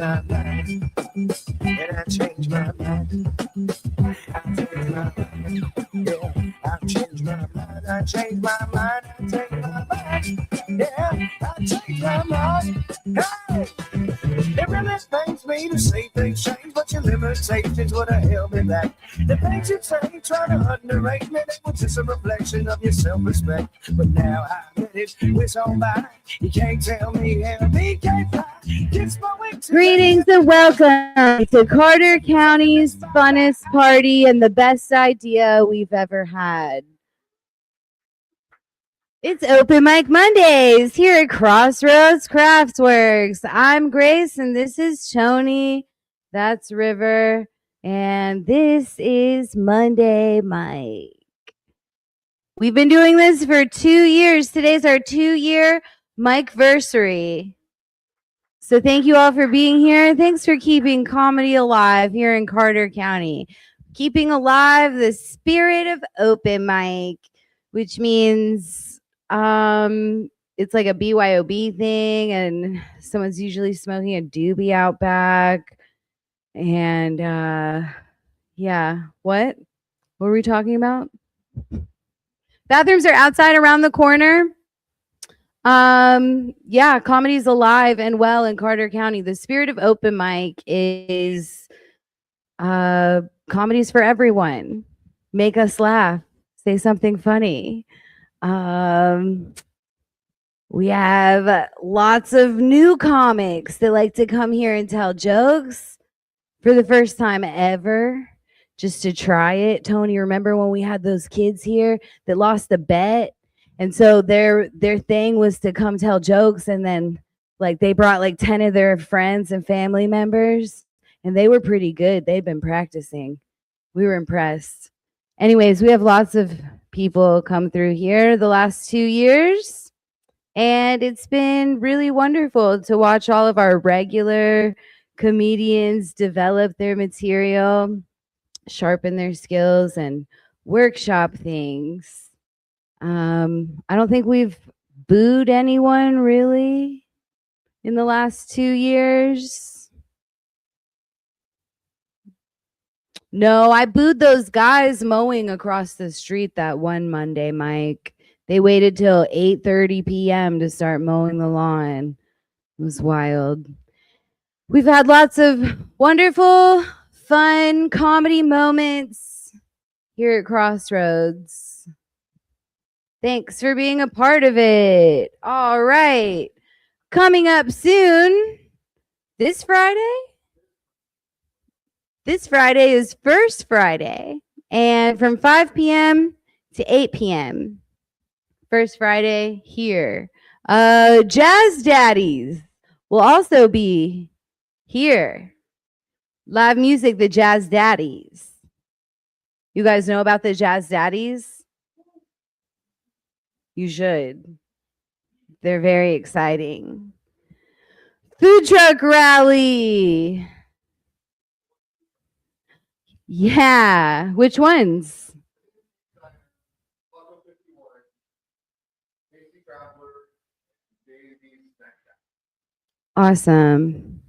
my mind. And I changed my mind. I changed my mind. Yeah, I changed my mind. I changed my mind. I changed my mind. Yeah, I changed my mind. Hey! It really pains me to see things change, but your limitations would have held me back. The things you say, try to underrate me, they were just a reflection of your self-respect. But now I let it whiz on by. You can't tell me how me can't fly. Kiss my wings. Greetings and welcome to Carter County's funnest party and the best idea we've ever had. It's Open Mic Mondays here at Crossroads Craftworks. I'm Grace and this is Tony. That's River. And this is Monday Mike. We've been doing this for 2 years. Today's our 2-year Mike-versary. So thank you all for being here. Thanks for keeping comedy alive here in Carter County. Keeping alive the spirit of open mic, which means it's like a BYOB thing, and someone's usually smoking a doobie out back. And yeah, what were we talking about? Bathrooms are outside around the corner. Yeah, comedy's alive and well in Carter County. The spirit of open mic is comedy's for everyone. Make us laugh, say something funny. We have lots of new comics that like to come here and tell jokes for the first time ever, just to try it. Tony, remember when we had those kids here that lost a bet? And so their thing was to come tell jokes, and then like they brought like 10 of their friends and family members, and they were pretty good. They'd been practicing. We were impressed. Anyways, we have lots of people come through here the last 2 years, and it's been really wonderful to watch all of our regular comedians develop their material, sharpen their skills, and workshop things. I don't think we've booed anyone really in the last 2 years. No, I booed those guys mowing across the street that one Monday, Mike. They waited till 8:30 p.m. to start mowing the lawn. It was wild. We've had lots of wonderful, fun comedy moments here at Crossroads. Thanks for being a part of it. All right. Coming up soon, this Friday? This Friday is First Friday, and from 5 p.m. to 8 p.m. First Friday here. Jazz Daddies will also be here. Live music, the Jazz Daddies. You guys know about the Jazz Daddies? You should. They're very exciting. Food truck rally. Yeah. Which ones? Awesome.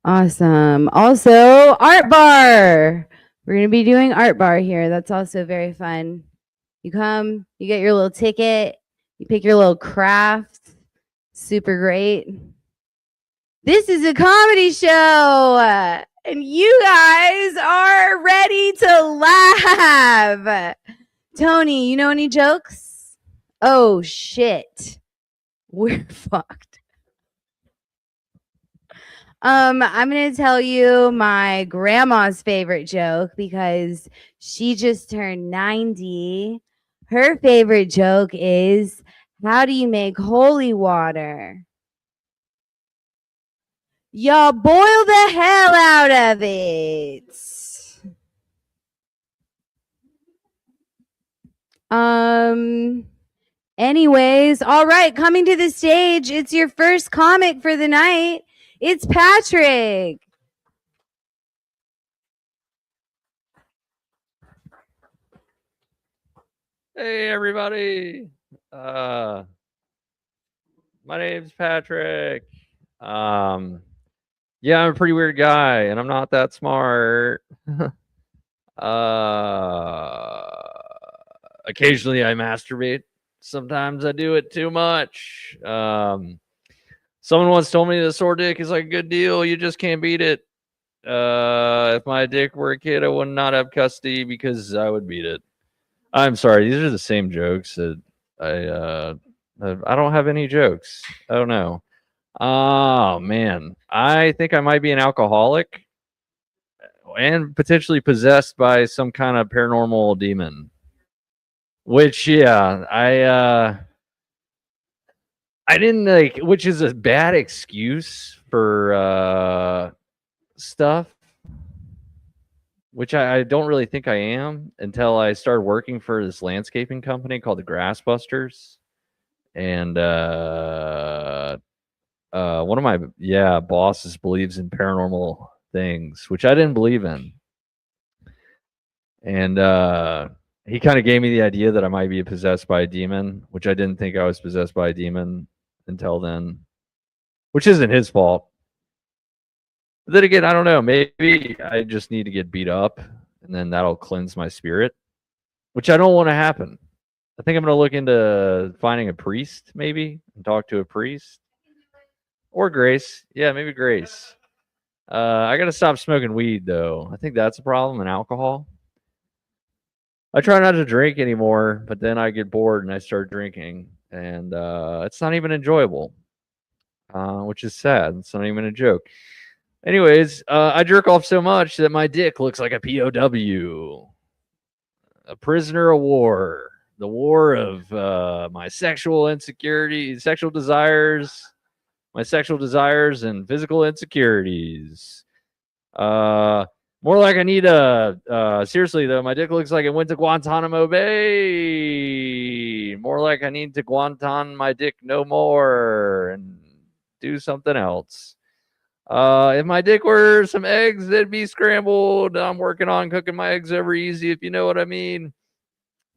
Awesome. Also, Art Bar. We're going to be doing Art Bar here. That's also very fun. You come, you get your little ticket, you pick your little craft. Super great. This is a comedy show, and you guys are ready to laugh. Tony, you know any jokes? Oh, shit. We're fucked. I'm going to tell you my grandma's favorite joke because she just turned 90. Her favorite joke is, how do you make holy water? Y'all boil the hell out of it. Anyways, all right, coming to the stage, it's your first comic for the night. It's Patrick. Hey everybody. My name's Patrick. Yeah, I'm a pretty weird guy, and I'm not that smart. Occasionally I masturbate. Sometimes I do it too much. Someone once told me the sore dick is like a good deal. You just can't beat it. If my dick were a kid, I would not have custody because I would beat it. I'm sorry. These are the same jokes that I don't have any jokes. I don't know. Oh man, I think I might be an alcoholic and potentially possessed by some kind of paranormal demon. Which yeah, I didn't like, which is a bad excuse for stuff, which I don't really think I am until I started working for this landscaping company called the Grassbusters. And one of my bosses believes in paranormal things, which I didn't believe in. And he kind of gave me the idea that I might be possessed by a demon, which I didn't think I was possessed by a demon until then, which isn't his fault. But then again, I don't know. Maybe I just need to get beat up and then that'll cleanse my spirit, which I don't want to happen. I think I'm going to look into finding a priest maybe and talk to a priest or Grace. Yeah, maybe Grace. I got to stop smoking weed though. I think that's a problem, and alcohol. I try not to drink anymore, but then I get bored and I start drinking, and it's not even enjoyable, which is sad. It's not even a joke. Anyways, I jerk off so much that my dick looks like a POW, a prisoner of war, the war of my sexual insecurity, sexual desires, my sexual desires and physical insecurities. More like I need seriously though, my dick looks like it went to Guantanamo Bay. More like I need to Guantan my dick no more and do something else. If my dick were some eggs, they'd be scrambled. I'm working on cooking my eggs over easy, if you know what I mean.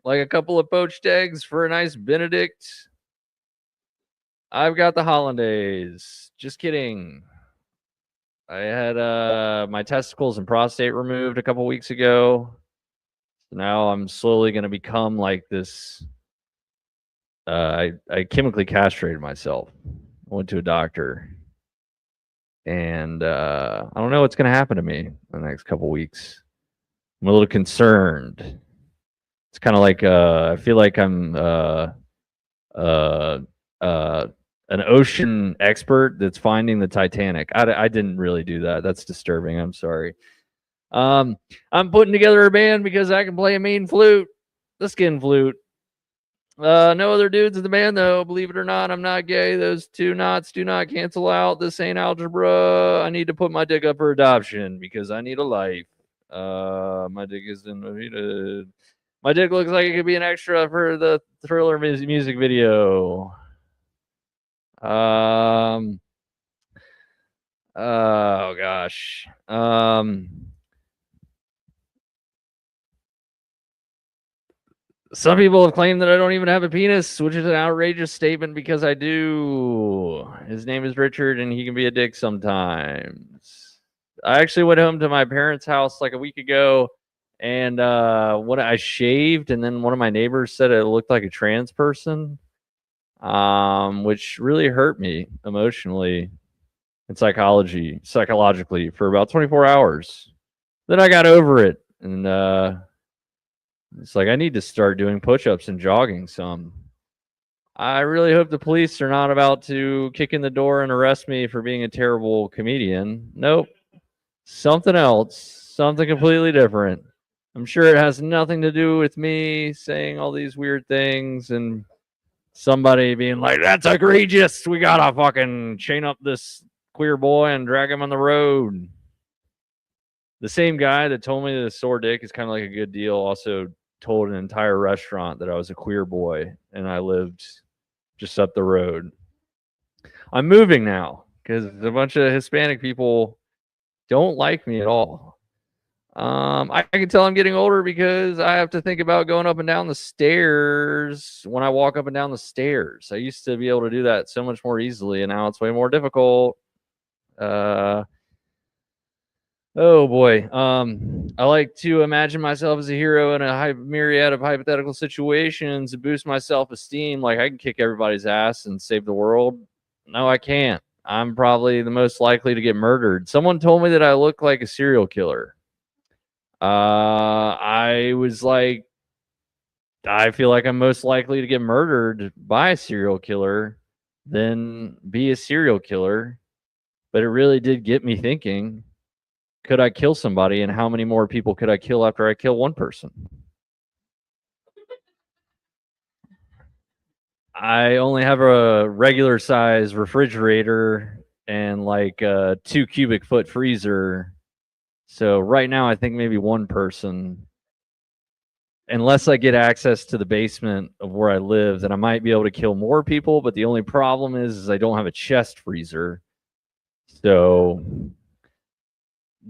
Like a couple of poached eggs for a nice Benedict. I've got the hollandaise. Just kidding. I had my testicles and prostate removed a couple weeks ago. So now I'm slowly going to become like this. I chemically castrated myself. I went to a doctor, and I don't know what's going to happen to me in the next couple weeks. I'm a little concerned. It's kind of like I feel like I'm uh, an ocean expert that's finding the Titanic. I didn't really do that. That's disturbing. I'm sorry. I'm putting together a band because I can play a mean flute, the skin flute. No other dudes in the band though. Believe it or not, I'm not gay. Those two knots do not cancel out. This ain't algebra. I need to put my dick up for adoption because I need a life. My dick isn't. My dick looks like it could be an extra for the Thriller music video. Oh gosh. Some people have claimed that I don't even have a penis, which is an outrageous statement because I do. His name is Richard, and he can be a dick sometimes. I actually went home to my parents' house like a week ago, and when I shaved, and then one of my neighbors said it looked like a trans person, which really hurt me emotionally and psychologically for about 24 hours. Then I got over it, and it's like I need to start doing push-ups and jogging some. I really hope the police are not about to kick in the door and arrest me for being a terrible comedian. Nope. Something else. Something completely different. I'm sure it has nothing to do with me saying all these weird things and somebody being like, that's egregious. We gotta fucking chain up this queer boy and drag him on the road. The same guy that told me that a sore dick is kind of like a good deal also told an entire restaurant that I was a queer boy and I lived just up the road. I'm moving now because a bunch of Hispanic people don't like me at all. I can tell I'm getting older because I have to think about going up and down the stairs when I walk up and down the stairs. I used to be able to do that so much more easily, and now it's way more difficult. Oh boy. I like to imagine myself as a hero in a myriad of hypothetical situations to boost my self-esteem. Like I can kick everybody's ass and save the world. No, I can't. I'm probably the most likely to get murdered. Someone told me that I look like a serial killer. I was like, I feel like I'm most likely to get murdered by a serial killer than be a serial killer. But it really did get me thinking, could I kill somebody and how many more people could I kill after I kill one person? I only have a regular size refrigerator and like a 2 cubic foot freezer. So right now I think maybe one person, unless I get access to the basement of where I live, then I might be able to kill more people. But the only problem is I don't have a chest freezer. So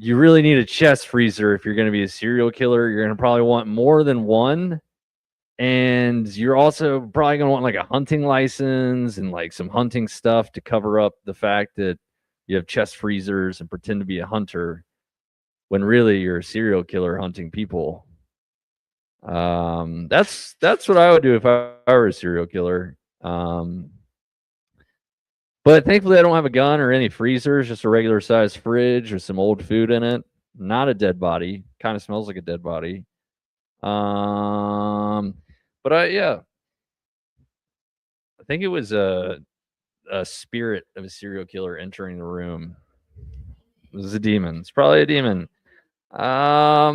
you really need a chest freezer if you're going to be a serial killer. You're going to probably want more than one. And you're also probably going to want like a hunting license and like some hunting stuff to cover up the fact that you have chest freezers and pretend to be a hunter when really you're a serial killer hunting people. That's what I would do if I were a serial killer. But thankfully I don't have a gun or any freezers, just a regular size fridge with some old food in it. Not a dead body. Kind of smells like a dead body. But I think it was a spirit of a serial killer entering the room. It was a demon. It's probably a demon. Yeah,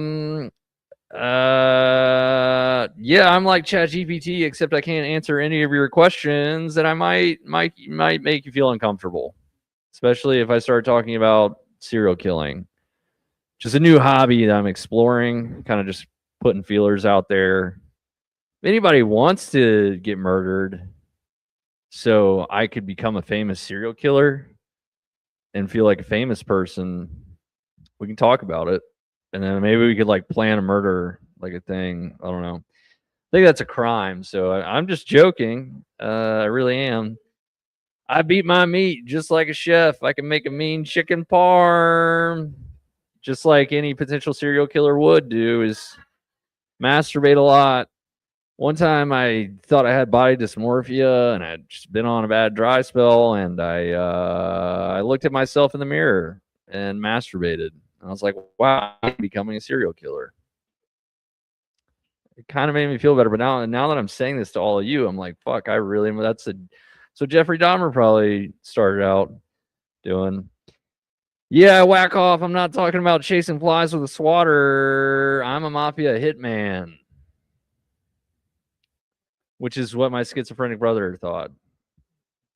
I'm like ChatGPT, except I can't answer any of your questions that I might make you feel uncomfortable, especially if I start talking about serial killing. Just a new hobby that I'm exploring, kind of just putting feelers out there. If anybody wants to get murdered so I could become a famous serial killer and feel like a famous person, we can talk about it. And then maybe we could like plan a murder, like a thing. I don't know. I think that's a crime. So I'm just joking. I really am. I beat my meat just like a chef. I can make a mean chicken parm, just like any potential serial killer would do, is masturbate a lot. One time I thought I had body dysmorphia and I'd just been on a bad dry spell, and I looked at myself in the mirror and masturbated. And I was like, wow, I'm becoming a serial killer. It kind of made me feel better. But now that I'm saying this to all of you, I'm like, fuck, I really am. So Jeffrey Dahmer probably started out doing. Yeah, whack off. I'm not talking about chasing flies with a swatter. I'm a mafia hitman, which is what my schizophrenic brother thought.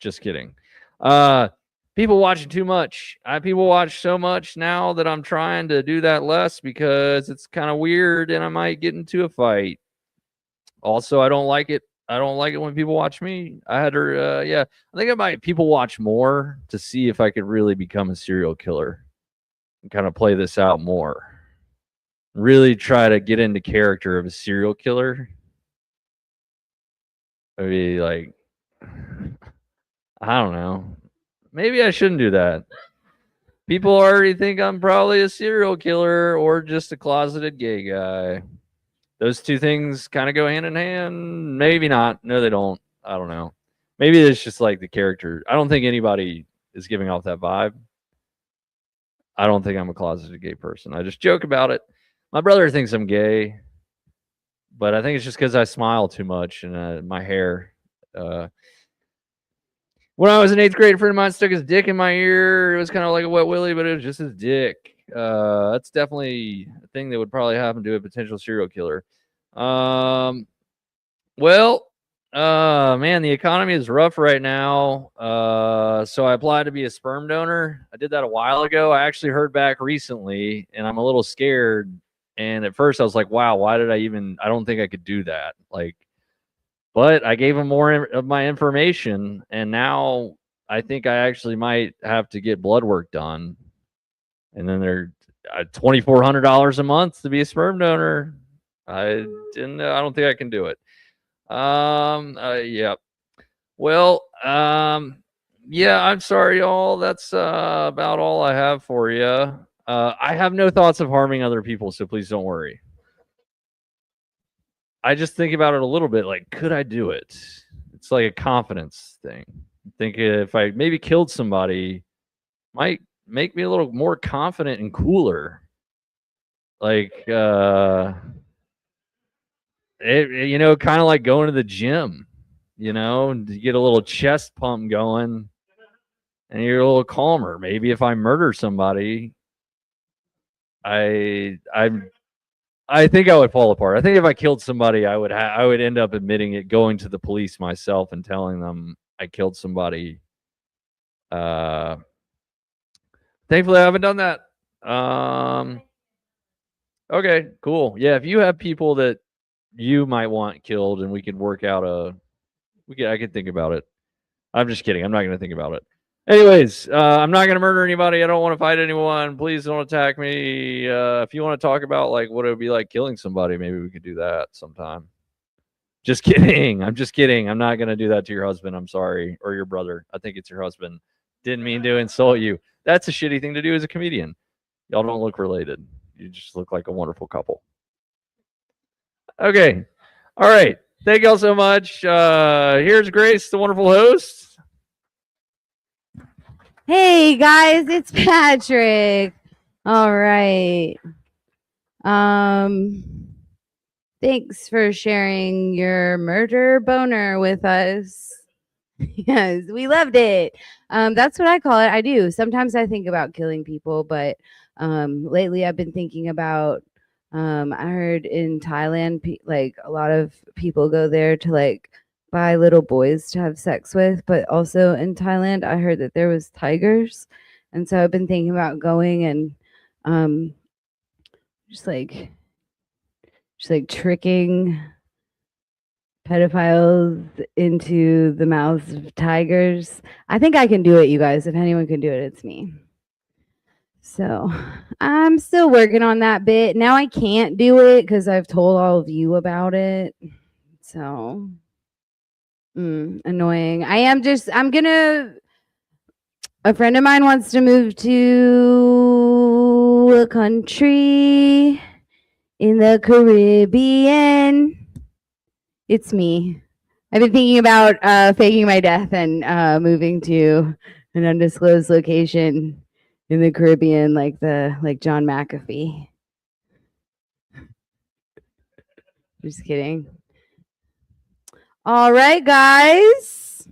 Just kidding. People watching too much. People watch so much now that I'm trying to do that less because it's kind of weird and I might get into a fight. Also, I don't like it. I don't like it when people watch me. I think I might people watch more to see if I could really become a serial killer and kind of play this out more. Really try to get into character of a serial killer. Maybe like, I don't know. Maybe I shouldn't do that. People already think I'm probably a serial killer or just a closeted gay guy. Those two things kind of go hand in hand. Maybe not. No, they don't. I don't know. Maybe it's just like the character. I don't think anybody is giving off that vibe. I don't think I'm a closeted gay person. I just joke about it. My brother thinks I'm gay, but I think it's just because I smile too much and my hair. When I was in 8th grade, a friend of mine stuck his dick in my ear. It was kind of like a wet willy, but it was just his dick. That's definitely a thing that would probably happen to a potential serial killer. Man, the economy is rough right now. So I applied to be a sperm donor. I did that a while ago. I actually heard back recently, and I'm a little scared. And at first I was like, wow, why did I don't think I could do that. But I gave them more of my information, and now I think I actually might have to get blood work done. And then they're $2,400 a month to be a sperm donor. I don't think I can do it. Yeah. Well, yeah, I'm sorry, y'all. That's about all I have for you. I have no thoughts of harming other people, so please don't worry. I just think about it a little bit, like, could I do it? It's like a confidence thing. I think if I maybe killed somebody, might make me a little more confident and cooler. Like, you know, kind of like going to the gym, you know, to get a little chest pump going, and you're a little calmer. Maybe if I murder somebody, I think I would fall apart. I think if I killed somebody, I would end up admitting it, going to the police myself and telling them I killed somebody. Thankfully, I haven't done that. Okay, cool. Yeah, if you have people that you might want killed, and we could work out I could think about it. I'm just kidding. I'm not going to think about it. Anyways, I'm not going to murder anybody. I don't want to fight anyone. Please don't attack me. If you want to talk about like what it would be like killing somebody, maybe we could do that sometime. Just kidding. I'm just kidding. I'm not going to do that to your husband. I'm sorry. Or your brother. I think it's your husband. Didn't mean to insult you. That's a shitty thing to do as a comedian. Y'all don't look related. You just look like a wonderful couple. Okay. All right. Thank y'all so much. Here's Grace, the wonderful host. Hey guys, it's Patrick. All right. Thanks for sharing your murder boner with us. Yes, we loved it. That's what I call it. I do. Sometimes I think about killing people, but lately I've been thinking about I heard in Thailand like a lot of people go there to like buy little boys to have sex with, but also in Thailand I heard that there was tigers, and so I've been thinking about going and just like tricking pedophiles into the mouths of tigers. I think I can do it, you guys. If anyone can do it, it's me. So I'm still working on that bit. Now I can't do it because I've told all of you about it. So annoying. A friend of mine wants to move to a country in the Caribbean. It's me. I've been thinking about faking my death and moving to an undisclosed location in the Caribbean, like John McAfee. Just kidding. All right, guys.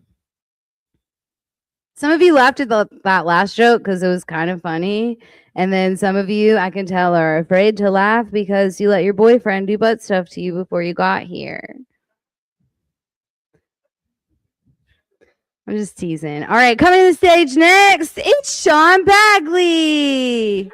Some of you laughed at that last joke because it was kind of funny. And then some of you, I can tell, are afraid to laugh because you let your boyfriend do butt stuff to you before you got here. I'm just teasing. All right, coming to the stage next, it's Sean Bagley.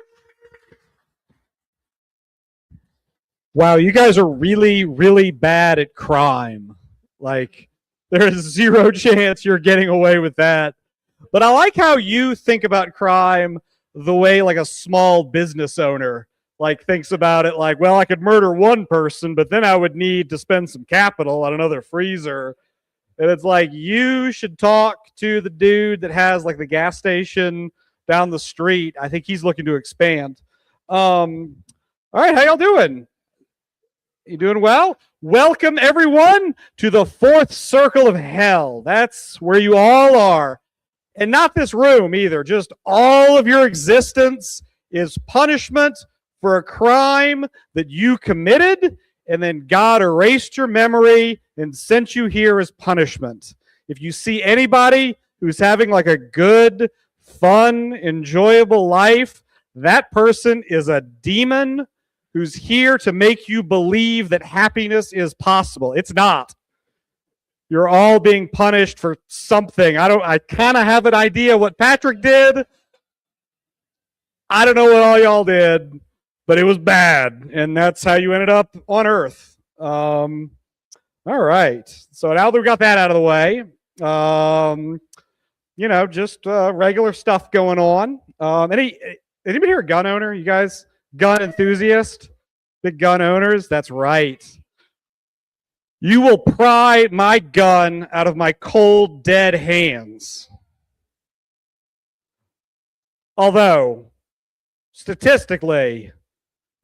Wow, you guys are really, really bad at crime. Like, there is zero chance you're getting away with that. But I like how you think about crime the way like a small business owner like thinks about it. Like, well, I could murder one person, but then I would need to spend some capital on another freezer. And it's like, you should talk to the dude that has like the gas station down the street. I think he's looking to expand. All right, how y'all doing? You doing well? Welcome everyone to the fourth circle of hell. That's where you all are. And not this room either. Just all of your existence is punishment for a crime that you committed, and then God erased your memory and sent you here as punishment. If you see anybody who's having like a good, fun, enjoyable life, that person is a demon who's here to make you believe that happiness is possible. It's not. You're all being punished for something. I kind of have an idea what Patrick did. I don't know what all y'all did, but it was bad. And that's how you ended up on Earth. All right. So now that we got that out of the way, just regular stuff going on. Anybody here a gun owner? You guys gun enthusiast? Big gun owners? That's right. You will pry my gun out of my cold, dead hands. Although, statistically,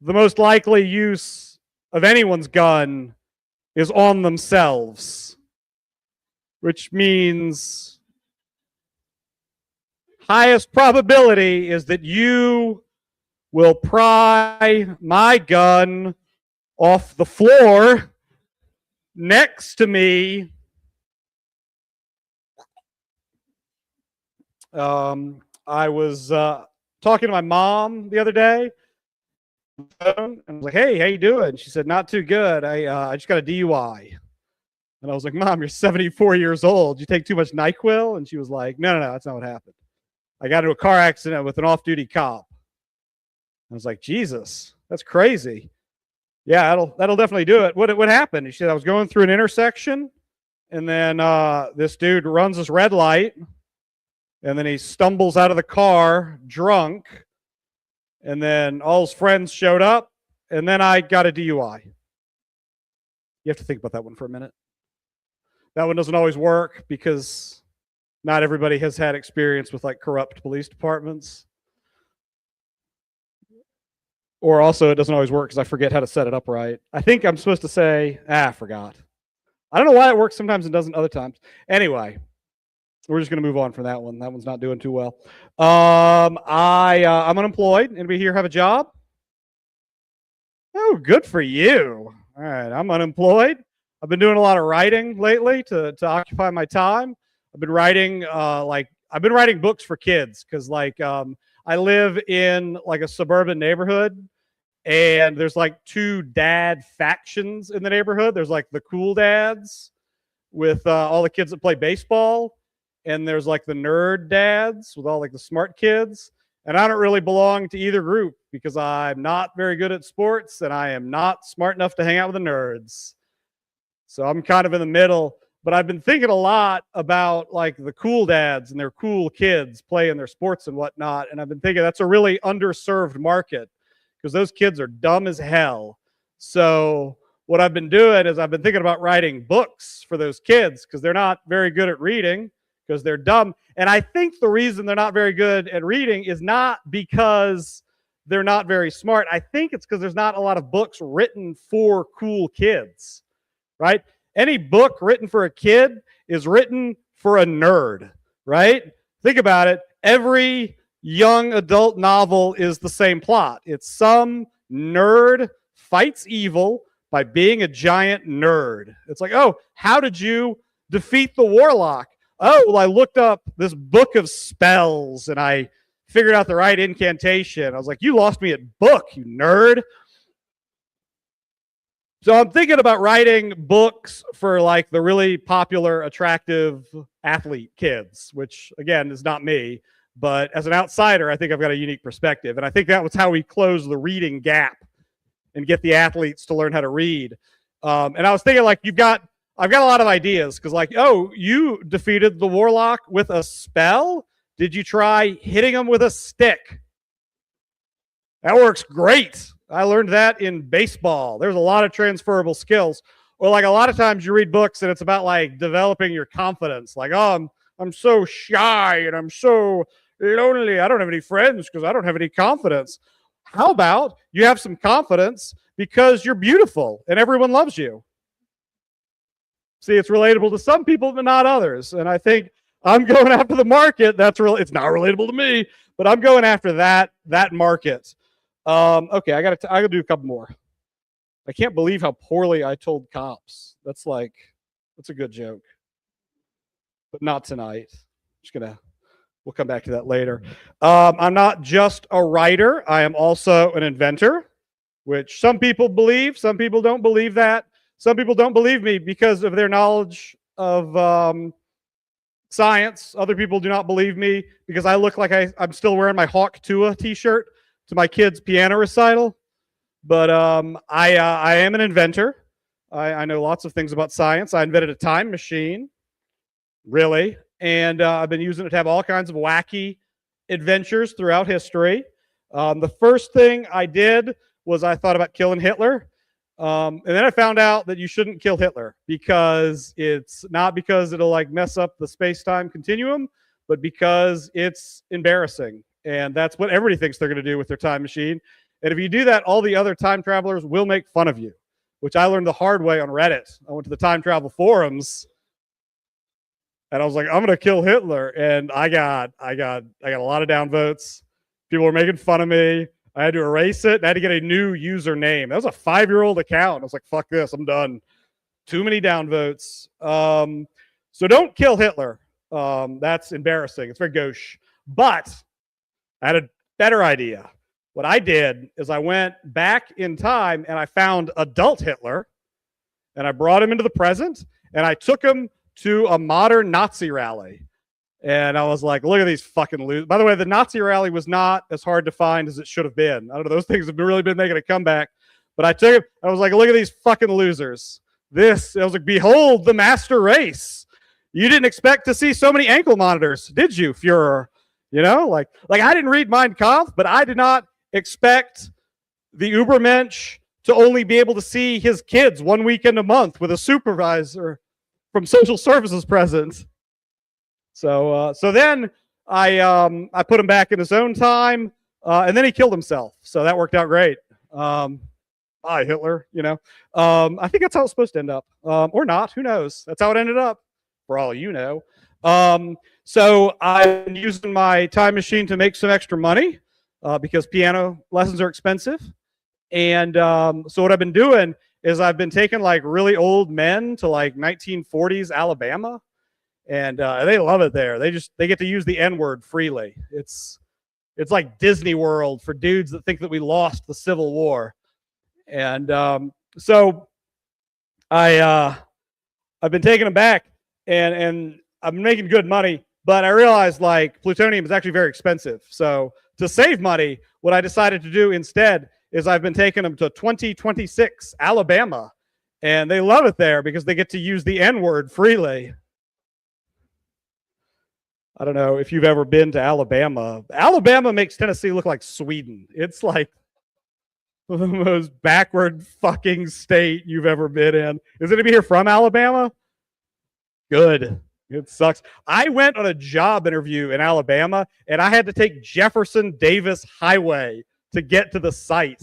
the most likely use of anyone's gun is on themselves, which means highest probability is that you will pry my gun off the floor next to me. I was talking to my mom the other day, and I was like, "Hey, how you doing?" She said, "Not too good. I just got a DUI." And I was like, "Mom, you're 74 years old. You take too much NyQuil?" And she was like, No, that's not what happened. I got into a car accident with an off-duty cop." I was like, "Jesus, that's crazy." "Yeah, that'll definitely do it." What happened?" She said, "I was going through an intersection, and then this dude runs this red light, and then he stumbles out of the car drunk, and then all his friends showed up, and then I got a DUI." You have to think about that one for a minute. That one doesn't always work because not everybody has had experience with like corrupt police departments. Or also it doesn't always work because I forget how to set it up right. I think I'm supposed to say, I forgot. I don't know why it works sometimes and doesn't other times. Anyway, we're just going to move on from that one. That one's not doing too well. I'm unemployed. Anybody here have a job? Oh, good for you. All right, I'm unemployed. I've been doing a lot of writing lately to occupy my time. I've been writing books for kids because I live in like a suburban neighborhood, and there's like two dad factions in the neighborhood. There's like the cool dads with all the kids that play baseball, and there's like the nerd dads with all like the smart kids. And I don't really belong to either group because I'm not very good at sports and I am not smart enough to hang out with the nerds. So I'm kind of in the middle. But I've been thinking a lot about like the cool dads and their cool kids playing their sports and whatnot. And I've been thinking that's a really underserved market because those kids are dumb as hell. So what I've been doing is I've been thinking about writing books for those kids because they're not very good at reading because they're dumb. And I think the reason they're not very good at reading is not because they're not very smart. I think it's because there's not a lot of books written for cool kids, right? Any book written for a kid is written for a nerd, right? Think about it. Every young adult novel is the same plot. It's some nerd fights evil by being a giant nerd. It's like, oh, how did you defeat the warlock? Oh, well, I looked up this book of spells and I figured out the right incantation. I was like, you lost me at book, you nerd. So I'm thinking about writing books for like the really popular, attractive athlete kids, which again is not me, but as an outsider, I think I've got a unique perspective. And I think that was how we close the reading gap and get the athletes to learn how to read. And I was thinking like I've got a lot of ideas because like, oh, you defeated the warlock with a spell? Did you try hitting him with a stick? That works great. I learned that in baseball. There's a lot of transferable skills. Or like a lot of times you read books and it's about like developing your confidence. Like, oh, I'm so shy and I'm so lonely. I don't have any friends because I don't have any confidence. How about you have some confidence because you're beautiful and everyone loves you? See, it's relatable to some people, but not others. And I think I'm going after the market. It's not relatable to me, but I'm going after that market. Okay, I gotta do a couple more. I can't believe how poorly I told cops. That's a good joke, but not tonight. We'll come back to that later. I'm not just a writer. I am also an inventor, which some people believe. Some people don't believe that. Some people don't believe me because of their knowledge of science. Other people do not believe me because I look like I'm still wearing my Hawk Tuah t-shirt to my kid's piano recital. But I am an inventor. I know lots of things about science. I invented a time machine, really. And I've been using it to have all kinds of wacky adventures throughout history. The first thing I did was I thought about killing Hitler. And then I found out that you shouldn't kill Hitler because it's not because it'll like mess up the space-time continuum, but because it's embarrassing And that's what everybody thinks they're going to do with their time machine. And if you do that, all the other time travelers will make fun of you, which I learned the hard way on Reddit. I went to the time travel forums and I was like, I'm going to kill Hitler. And I got a lot of downvotes. People were making fun of me. I had to erase it. I had to get a new username. That was a 5-year-old account. I was like, fuck this. I'm done. Too many downvotes. So don't kill Hitler. That's embarrassing. It's very gauche. But I had a better idea. What I did is I went back in time and I found adult Hitler and I brought him into the present and I took him to a modern Nazi rally. And I was like, look at these fucking losers. By the way, the Nazi rally was not as hard to find as it should have been. I don't know, those things have really been making a comeback. But I took it, I was like, look at these fucking losers. I was like, behold the master race. You didn't expect to see so many ankle monitors, did you, Führer? You know, like I didn't read Mein Kampf, but I did not expect the Ubermensch to only be able to see his kids 1 weekend a month with a supervisor from social services present. So then I put him back in his own time, and then he killed himself. So that worked out great. Bye, Hitler. You know, I think that's how it's supposed to end up, or not. Who knows? That's how it ended up, for all you know. So I've been using my time machine to make some extra money because piano lessons are expensive. And so what I've been doing is I've been taking like really old men to like 1940s Alabama. And they love it there. They get to use the N-word freely. It's like Disney World for dudes that think that we lost the Civil War. And so I've been taking them back, and I'm making good money. But I realized like plutonium is actually very expensive. So to save money, what I decided to do instead is I've been taking them to 2026 Alabama, and they love it there because they get to use the N-word freely. I don't know if you've ever been to Alabama. Alabama makes Tennessee look like Sweden. It's like the most backward fucking state you've ever been in. Is anybody here from Alabama? Good. It sucks. I went on a job interview in Alabama, and I had to take Jefferson Davis Highway to get to the site.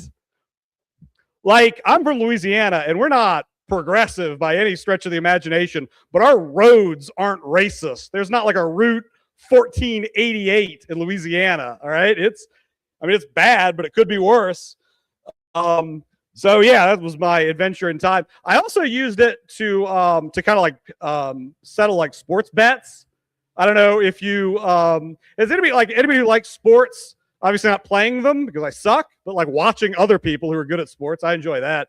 Like, I'm from Louisiana, and we're not progressive by any stretch of the imagination, but our roads aren't racist. There's not like a Route 1488 in Louisiana. All right. It's bad, but it could be worse. So yeah, that was my adventure in time. I also used it to kind of like settle like sports bets. I don't know if you is anybody who likes sports, obviously not playing them because I suck, but like watching other people who are good at sports. I enjoy that.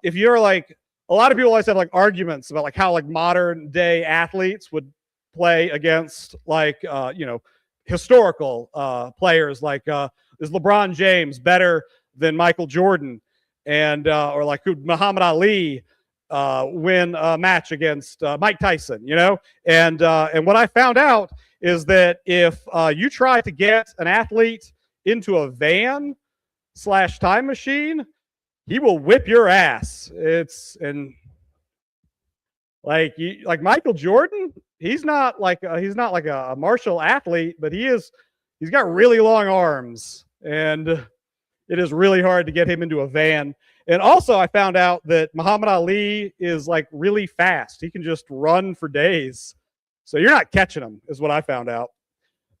If you're like, a lot of people always have like arguments about like how like modern day athletes would play against like historical players, like is LeBron James better than Michael Jordan, and or like could Muhammad Ali win a match against Mike Tyson, you know? And what I found out is that if you try to get an athlete into a van / time machine, he will whip your ass. Like Michael Jordan, he's not like a martial athlete, but he's got really long arms, and it is really hard to get him into a van. And also I found out that Muhammad Ali is like really fast. He can just run for days. So you're not catching him, is what I found out.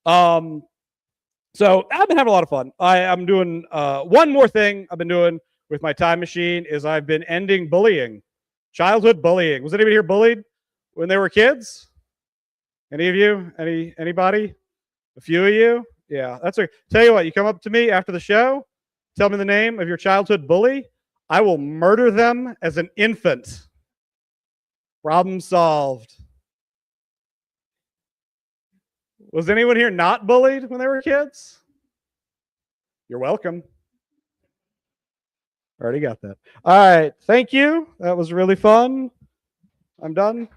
So I've been having a lot of fun. I'm doing one more thing I've been doing with my time machine is I've been ending bullying. Childhood bullying. Was anybody here bullied when they were kids? Any of you? Anybody? A few of you? Yeah, that's okay. Tell you what, you come up to me after the show, tell me the name of your childhood bully. I will murder them as an infant. Problem solved. Was anyone here not bullied when they were kids? You're welcome. Already got that. All right. Thank you. That was really fun. I'm done.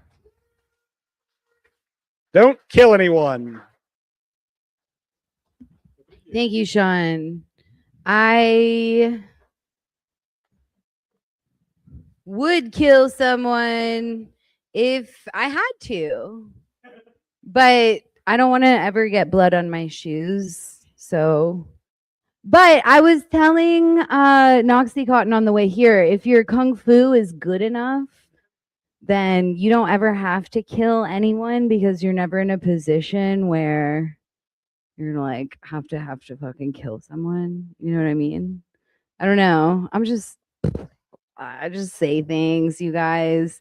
Don't kill anyone. Thank you, Sean. I would kill someone if I had to, but I don't want to ever get blood on my shoes. So, but I was telling Noxie Cotton on the way here, if your kung fu is good enough, then you don't ever have to kill anyone because you're never in a position where you're like have to fucking kill someone. You know what I mean? I don't know. I just say things, you guys.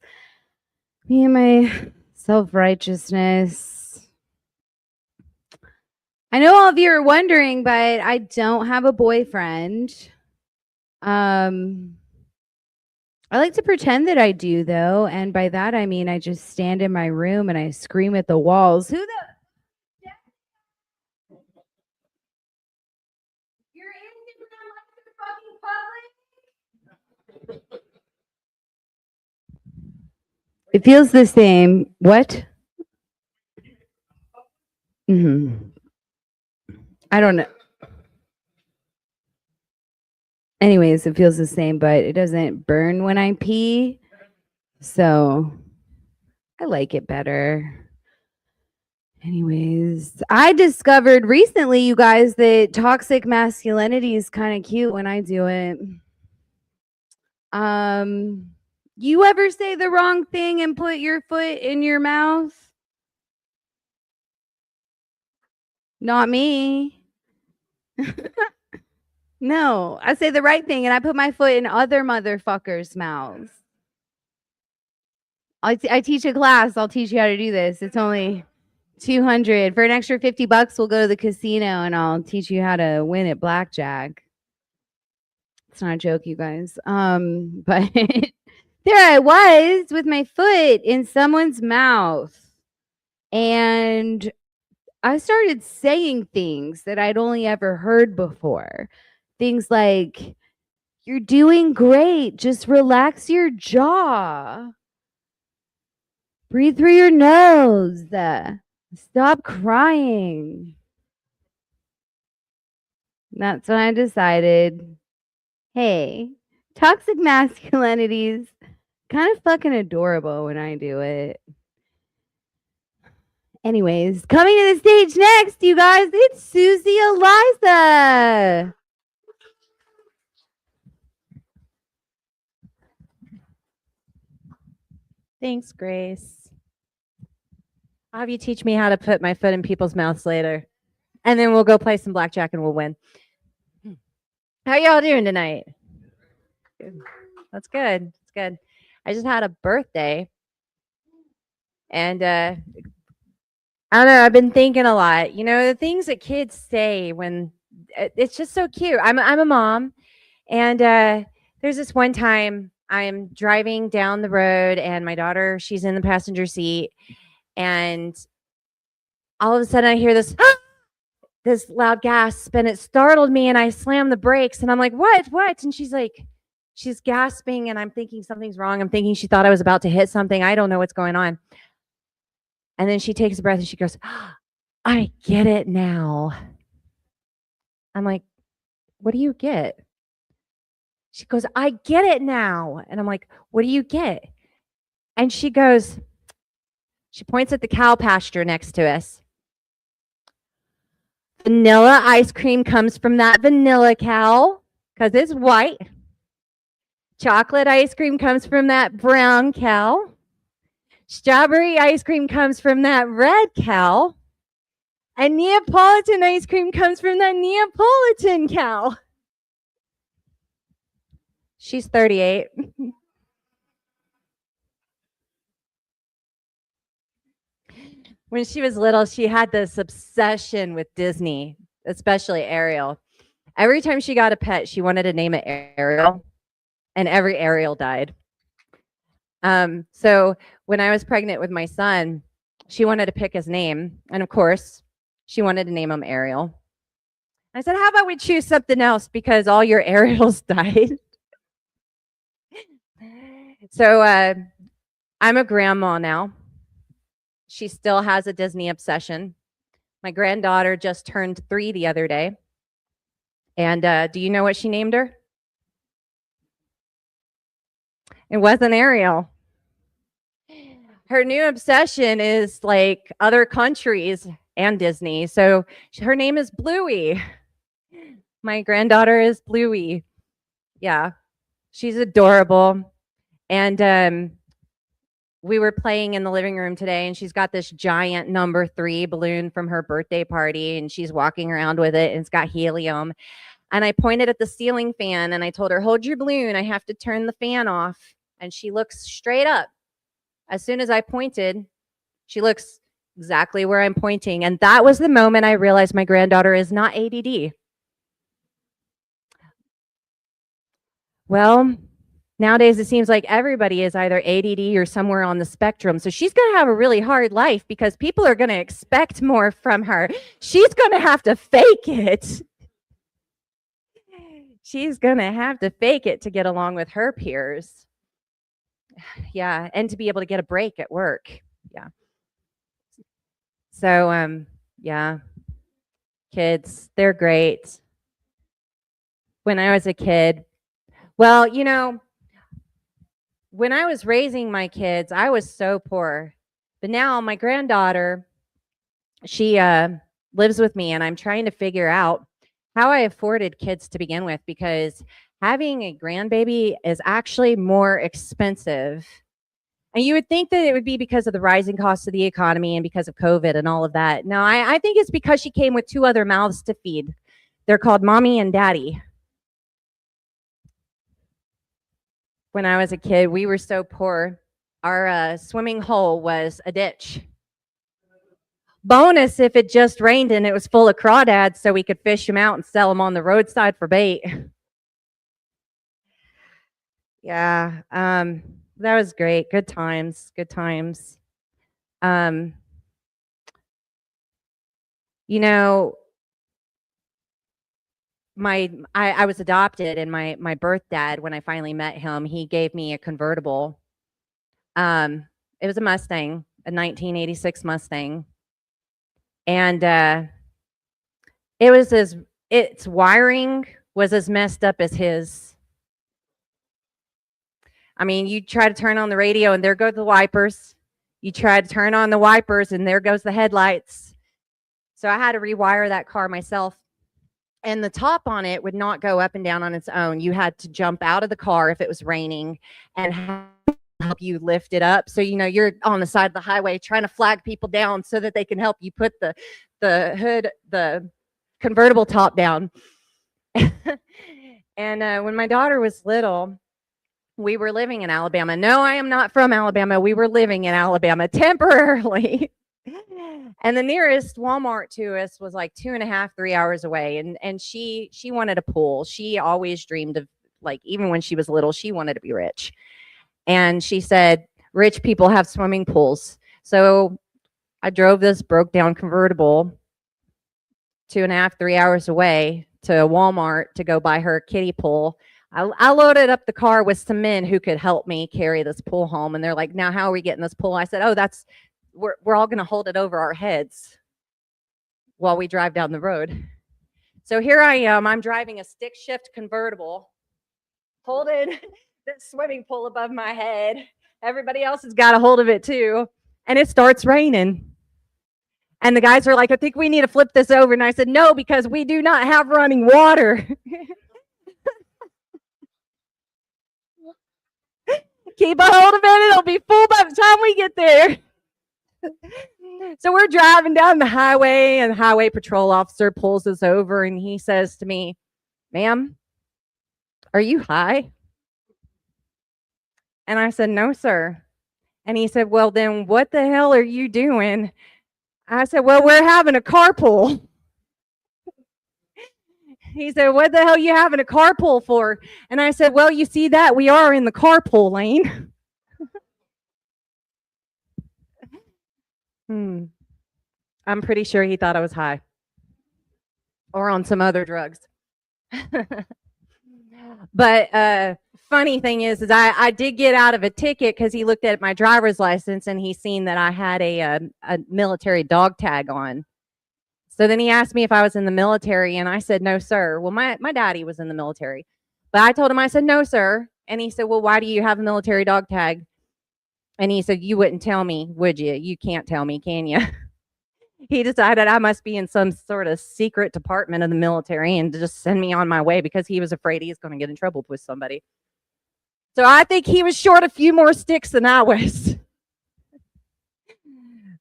Me and my self-righteousness. I know all of you are wondering, but I don't have a boyfriend. I like to pretend that I do, though, and by that I mean I just stand in my room and I scream at the walls. Who the? You're Instagram likes are fucking public. It feels the same. What? I don't know. Anyways, it feels the same, but it doesn't burn when I pee. So I like it better. Anyways, I discovered recently, you guys, that toxic masculinity is kind of cute when I do it. You ever say the wrong thing and put your foot in your mouth? Not me. No, I say the right thing and I put my foot in other motherfuckers' mouths. I teach a class. I'll teach you how to do this. It's only $200. For an extra $50, we'll go to the casino and I'll teach you how to win at blackjack. It's not a joke, you guys. But there I was with my foot in someone's mouth. And I started saying things that I'd only ever heard before. Things like, "You're doing great. Just relax your jaw. Breathe through your nose. Stop crying." That's when I decided, hey, toxic masculinity is kind of fucking adorable when I do it. Anyways, coming to the stage next, you guys, it's Susie Eliza. Thanks, Grace. I'll have you teach me how to put my foot in people's mouths later. And then we'll go play some blackjack and we'll win. How y'all doing tonight? Good. That's good. That's good. I just had a birthday. And I don't know, I've been thinking a lot. You know, the things that kids say when it's just so cute. I'm a mom. And there's this one time I'm driving down the road and my daughter, she's in the passenger seat. And all of a sudden I hear this this loud gasp and it startled me and I slammed the brakes and I'm like, what? And she's like, she's gasping and I'm thinking something's wrong. I'm thinking she thought I was about to hit something. I don't know what's going on. And then she takes a breath and she goes, "I get it now." I'm like, "What do you get?" She goes, "I get it now." And I'm like, "What do you get?" And she goes, she points at the cow pasture next to us. "Vanilla ice cream comes from that vanilla cow because it's white. Chocolate ice cream comes from that brown cow. Strawberry ice cream comes from that red cow. And Neapolitan ice cream comes from that Neapolitan cow." She's 38. When she was little, she had this obsession with Disney, especially Ariel. Every time she got a pet, she wanted to name it Ariel, and every Ariel died. So when I was pregnant with my son, she wanted to pick his name. And of course, she wanted to name him Ariel. I said, "How about we choose something else because all your Ariels died?" So I'm a grandma now. She still has a Disney obsession. My granddaughter just turned 3 the other day. And do you know what she named her? It wasn't Ariel. Her new obsession is like other countries and Disney. So her name is Bluey. My granddaughter is Bluey. Yeah, she's adorable. And we were playing in the living room today, and she's got this giant number 3 balloon from her birthday party, and she's walking around with it, and it's got helium. And I pointed at the ceiling fan, and I told her, hold your balloon. I have to turn the fan off. And she looks straight up. As soon as I pointed, she looks exactly where I'm pointing. And that was the moment I realized my granddaughter is not ADD. Well, nowadays it seems like everybody is either ADD or somewhere on the spectrum. So she's going to have a really hard life because people are going to expect more from her. She's going to have to fake it. She's going to have to fake it to get along with her peers. Yeah, and to be able to get a break at work. Yeah. So, yeah, kids, they're great. When I was a kid, well, you know, when I was raising my kids, I was so poor. But now my granddaughter, she lives with me, and I'm trying to figure out how I afforded kids to begin with, because having a grandbaby is actually more expensive. And you would think that it would be because of the rising cost of the economy and because of COVID and all of that. No, I think it's because she came with 2 other mouths to feed. They're called mommy and daddy. When I was a kid, we were so poor. Our swimming hole was a ditch. Bonus if it just rained and it was full of crawdads, so we could fish them out and sell them on the roadside for bait. Yeah, that was great. Good times, good times. You know, I was adopted, and my birth dad, when I finally met him, he gave me a convertible. It was a Mustang, a 1986 Mustang. And its wiring was as messed up as his. I mean, you try to turn on the radio and there go the wipers. You try to turn on the wipers and there goes the headlights. So I had to rewire that car myself. And the top on it would not go up and down on its own. You had to jump out of the car if it was raining and help you lift it up. So, you know, you're on the side of the highway trying to flag people down so that they can help you put the hood, the convertible top down. And when my daughter was little, we were living in Alabama. No, I am not from Alabama. We were living in Alabama temporarily. And the nearest Walmart to us was like 2.5, 3 hours away. And she wanted a pool. She always dreamed of, like, even when she was little, she wanted to be rich. And she said, rich people have swimming pools. So I drove this broke down convertible 2.5, 3 hours away to Walmart to go buy her a kiddie pool. I loaded up the car with some men who could help me carry this pool home. And they're like, now how are we getting this pool? I said, oh, we're all going to hold it over our heads while we drive down the road. So here I am. I'm driving a stick shift convertible, holding the swimming pool above my head. Everybody else has got a hold of it too. And it starts raining. And the guys are like, I think we need to flip this over. And I said, no, because we do not have running water. Keep a hold of it. It'll be full by the time we get there. So we're driving down the highway, and the highway patrol officer pulls us over, and he says to me, ma'am, are you high? And I said, no, sir. And he said, well, then what the hell are you doing? I said, well, we're having a carpool. He said, what the hell are you having a carpool for? And I said, well, you see that? We are in the carpool lane. I'm pretty sure he thought I was high or on some other drugs. But funny thing is I did get out of a ticket because he looked at my driver's license and he seen that I had a military dog tag on. So then he asked me if I was in the military, and I said, no, sir. Well, my daddy was in the military. But I told him, I said, no, sir. And he said, well, why do you have a military dog tag? And he said, you wouldn't tell me, would you? You can't tell me, can you? He decided I must be in some sort of secret department of the military and to just send me on my way because he was afraid he was going to get in trouble with somebody. So I think he was short a few more sticks than I was.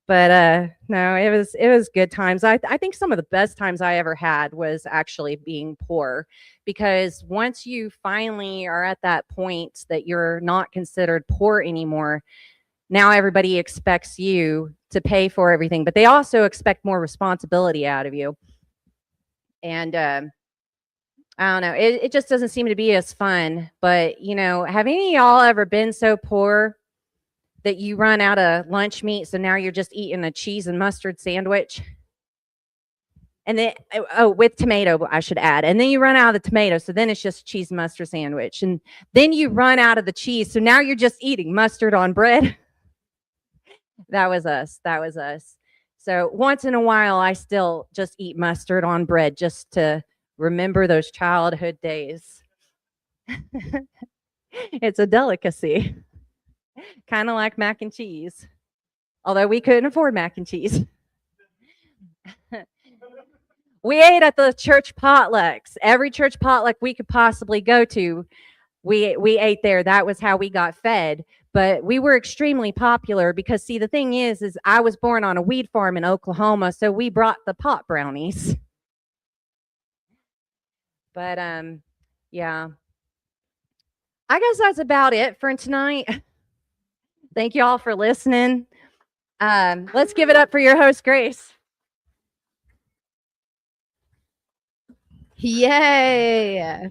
But no, it was good times. I think some of the best times I ever had was actually being poor, because once you finally are at that point that you're not considered poor anymore, now everybody expects you to pay for everything, but they also expect more responsibility out of you. And I don't know, it just doesn't seem to be as fun. But have any of y'all ever been so poor that you run out of lunch meat, so now you're just eating a cheese and mustard sandwich? And then, with tomato, I should add. And then you run out of the tomato, so then it's just cheese and mustard sandwich. And then you run out of the cheese, so now you're just eating mustard on bread. That was us. So once in a while, I still just eat mustard on bread just to remember those childhood days. It's a delicacy. Kind of like mac and cheese, although we couldn't afford mac and cheese. We ate at the church potlucks. Every church potluck we could possibly go to, we ate there. That was how we got fed. But we were extremely popular because, see, the thing is I was born on a weed farm in Oklahoma, so we brought the pot brownies. But yeah, I guess that's about it for tonight. Thank you all for listening. Let's give it up for your host, Grace. Yay!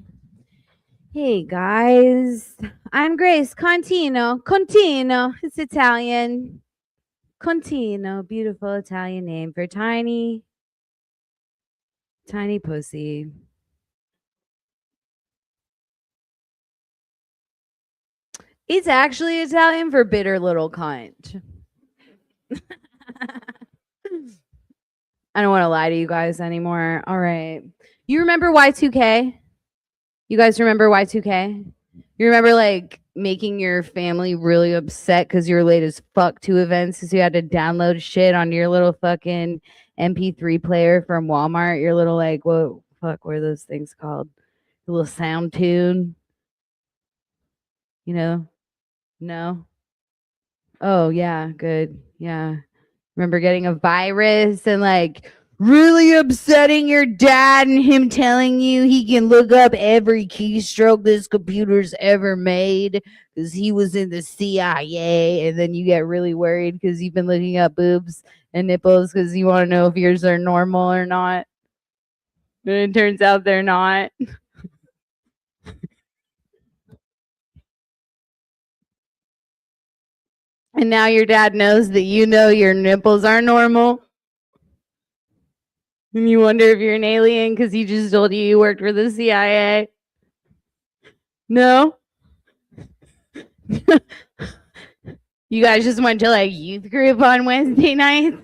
Hey guys, I'm Grace. Contino. It's Italian. Contino, beautiful Italian name for tiny pussy. It's actually Italian for bitter little cunt. I don't want to lie to you guys anymore. All right. You remember Y2K? You guys remember Y2K? You remember like making your family really upset because you were late as fuck to events because you had to download shit on your little fucking MP3 player from Walmart? Your little like, what are those things called? The little sound tune. No? Oh, yeah, good. Yeah. Remember getting a virus and like really upsetting your dad and him telling you he can look up every keystroke this computer's ever made because he was in the CIA, and then you get really worried because you've been looking up boobs and nipples because you want to know if yours are normal or not. But it turns out they're not. And now your dad knows that your nipples are normal. And you wonder if you're an alien because he just told you worked for the CIA. No? You guys just went to like youth group on Wednesday nights?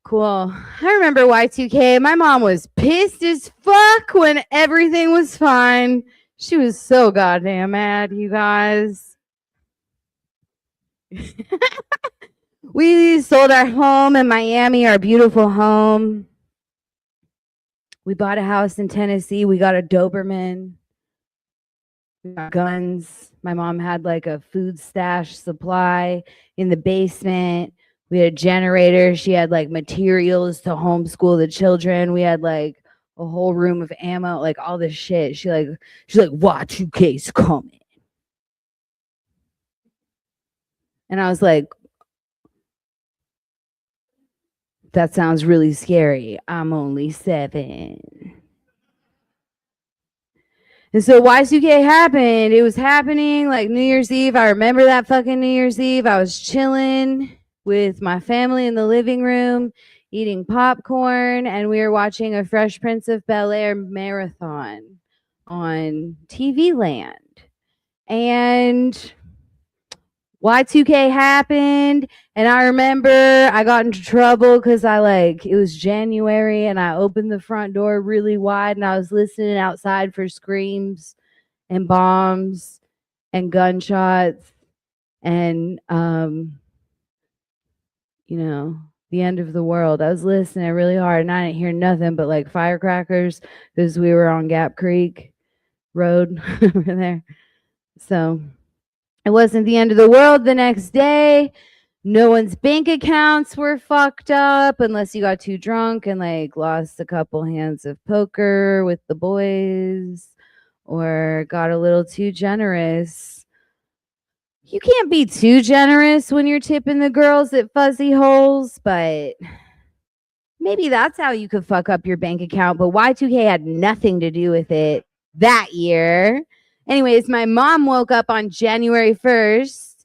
Cool. I remember Y2K. My mom was pissed as fuck when everything was fine. She was so goddamn mad, you guys. We sold our home in Miami, our beautiful home. We bought a house in Tennessee. We got a Doberman. We got guns. My mom had like a food stash supply in the basement. We had a generator. She had like materials to homeschool the children. We had like a whole room of ammo, like all this shit. She's like, Y2K's coming. And I was like, that sounds really scary. I'm only 7. And so Y2K happened. It was happening like New Year's Eve. I remember that fucking New Year's Eve. I was chilling with my family in the living room, eating popcorn, and we were watching a Fresh Prince of Bel-Air marathon on TV Land. And Y2K happened, and I remember I got into trouble because it was January, and I opened the front door really wide, and I was listening outside for screams and bombs and gunshots, and the end of the world. I was listening really hard and I didn't hear nothing but like firecrackers because we were on Gap Creek Road over there. So it wasn't the end of the world the next day. No one's bank accounts were fucked up unless you got too drunk and like lost a couple hands of poker with the boys or got a little too generous. You can't be too generous when you're tipping the girls at Fuzzy Holes, but maybe that's how you could fuck up your bank account. But Y2K had nothing to do with it that year. Anyways, my mom woke up on January 1st.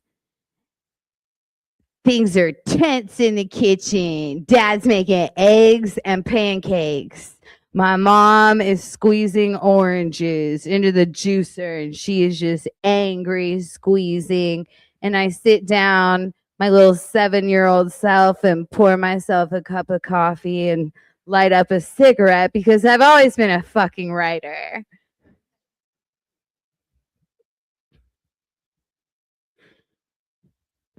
Things are tense in the kitchen. Dad's making eggs and pancakes. My mom is squeezing oranges into the juicer and she is just angry squeezing. And I sit down, my little 7-year-old self, and pour myself a cup of coffee and light up a cigarette because I've always been a fucking writer.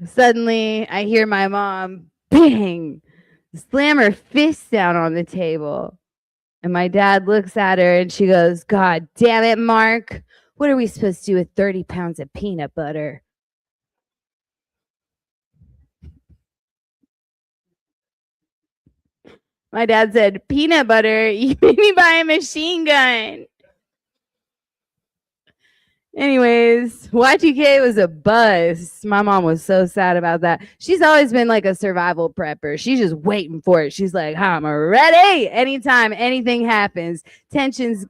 Suddenly, I hear my mom, bang, slam her fist down on the table. And my dad looks at her and she goes, God damn it, Mark. What are we supposed to do with 30 pounds of peanut butter? My dad said, peanut butter? You made me buy a machine gun. Anyways, Y2K was a buzz. My mom was so sad about that. She's always been like a survival prepper. She's just waiting for it. She's like, I'm ready anytime anything happens. Tensions.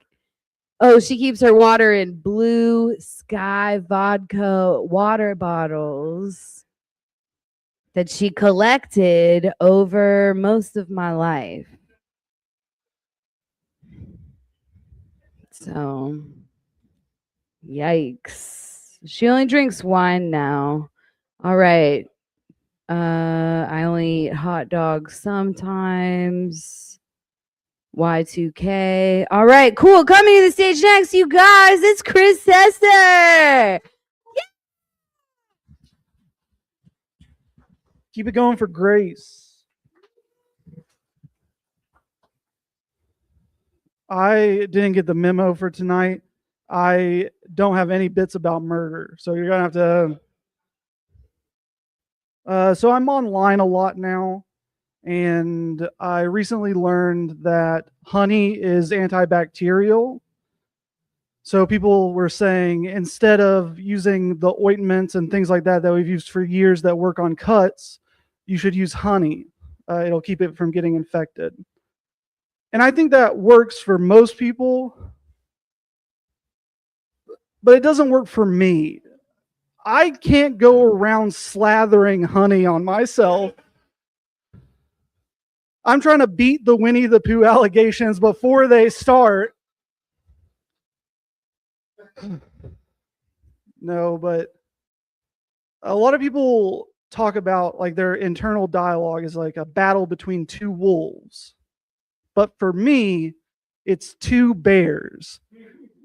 Oh, she keeps her water in Blue Sky vodka water bottles that she collected over most of my life. So... yikes. She only drinks wine now. All right. I only eat hot dogs sometimes. Y2K. All right, cool. Coming to the stage next, you guys, it's Chris Hester. Keep it going for Grace. I didn't get the memo for tonight. I don't have any bits about murder, so you're gonna have to. So I'm online a lot now, and I recently learned that honey is antibacterial. So people were saying instead of using the ointments and things like that we've used for years that work on cuts, you should use honey. It'll keep it from getting infected. And I think that works for most people, but it doesn't work for me. I can't go around slathering honey on myself. I'm trying to beat the Winnie the Pooh allegations before they start. No, but a lot of people talk about like their internal dialogue is like a battle between two wolves. But for me, it's two bears.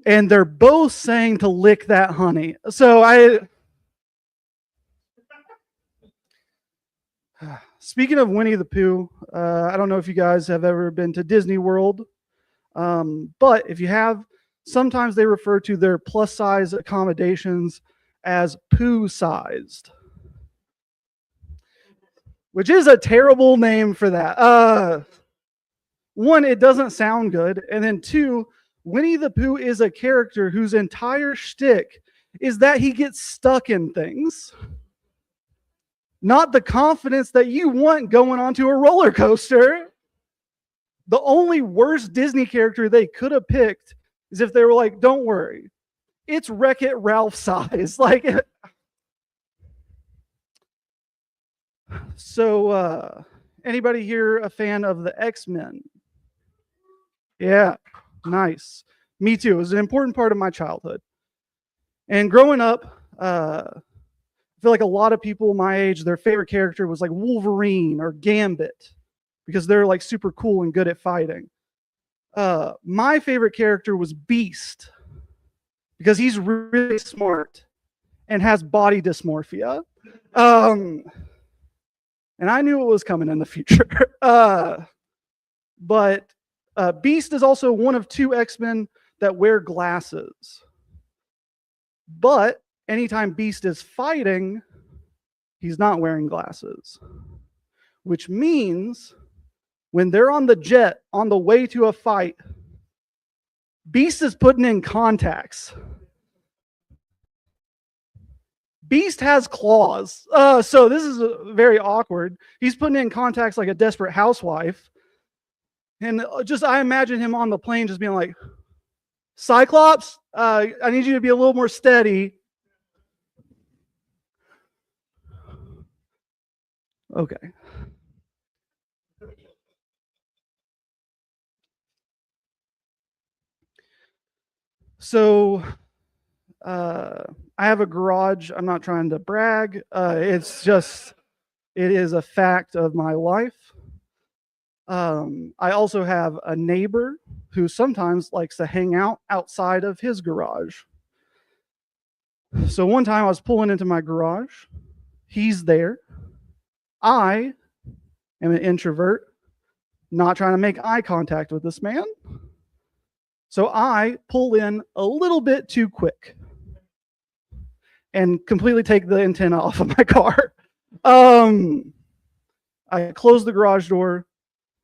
And they're both saying to lick that honey. So speaking of Winnie the Pooh, I don't know if you guys have ever been to Disney World, but if you have, sometimes they refer to their plus size accommodations as Pooh-sized, which is a terrible name for that. One, it doesn't sound good, and then two, Winnie the Pooh is a character whose entire shtick is that he gets stuck in things. Not the confidence that you want going onto a roller coaster. The only worst Disney character they could have picked is if they were like, don't worry, it's Wreck-It Ralph size. Like, so anybody here a fan of the X-Men? Yeah, nice. Me too. It was an important part of my childhood. And growing up, I feel like a lot of people my age, their favorite character was like Wolverine or Gambit because they're like super cool and good at fighting. My favorite character was Beast because he's really smart and has body dysmorphia. And And I knew it was coming in the future. But Beast is also one of 2 X-Men that wear glasses. But anytime Beast is fighting, he's not wearing glasses. Which means when they're on the jet on the way to a fight, Beast is putting in contacts. Beast has claws. So this is very awkward. He's putting in contacts like a desperate housewife. And I imagine him on the plane just being like, Cyclops, I need you to be a little more steady. Okay. So I have a garage. I'm not trying to brag. It is a fact of my life. I also have a neighbor who sometimes likes to hang out outside of his garage. So one time I was pulling into my garage. He's there. I am an introvert, not trying to make eye contact with this man. So I pull in a little bit too quick and completely take the antenna off of my car. I closed the garage door.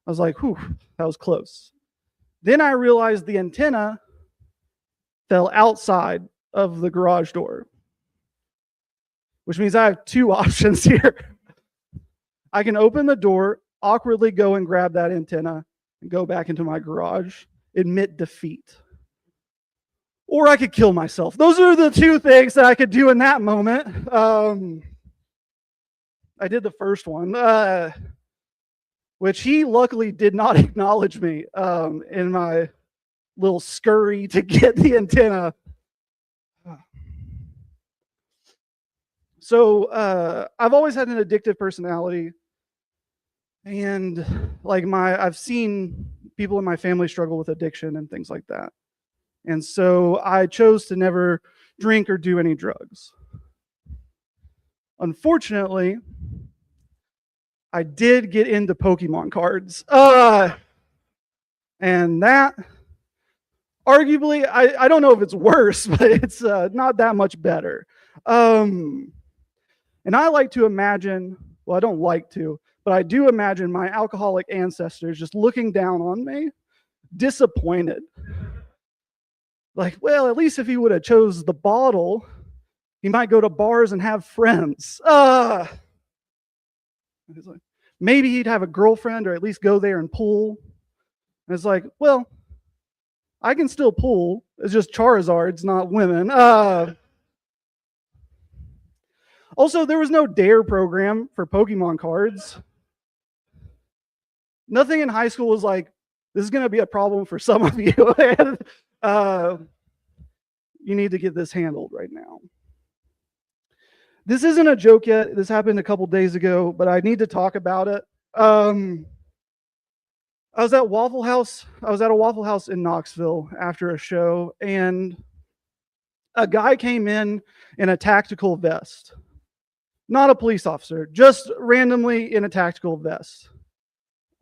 I was like, whew, that was close. Then I realized the antenna fell outside of the garage door, which means I have 2 options here. I can open the door, awkwardly go and grab that antenna, and go back into my garage, admit defeat. Or I could kill myself. Those are the 2 things that I could do in that moment. I did the first one, which he luckily did not acknowledge me in my little scurry to get the antenna. So I've always had an addictive personality, and I've seen people in my family struggle with addiction and things like that. And so I chose to never drink or do any drugs. Unfortunately, I did get into Pokemon cards. And that, arguably, I don't know if it's worse, but it's not that much better. And I like to imagine, well, I don't like to, but I do imagine my alcoholic ancestors just looking down on me, disappointed. Like, well, at least if he would have chose the bottle, he might go to bars and have friends. Maybe he'd have a girlfriend or at least go there and pool. And it's like, well, I can still pool. It's just Charizards, not women. Also, there was no DARE program for Pokemon cards. Nothing in high school was like, this is going to be a problem for some of you. You need to get this handled right now. This isn't a joke yet. This happened a couple days ago, but I need to talk about it. I was at Waffle House. I was at a Waffle House in Knoxville after a show, and a guy came in a tactical vest. Not a police officer, just randomly in a tactical vest.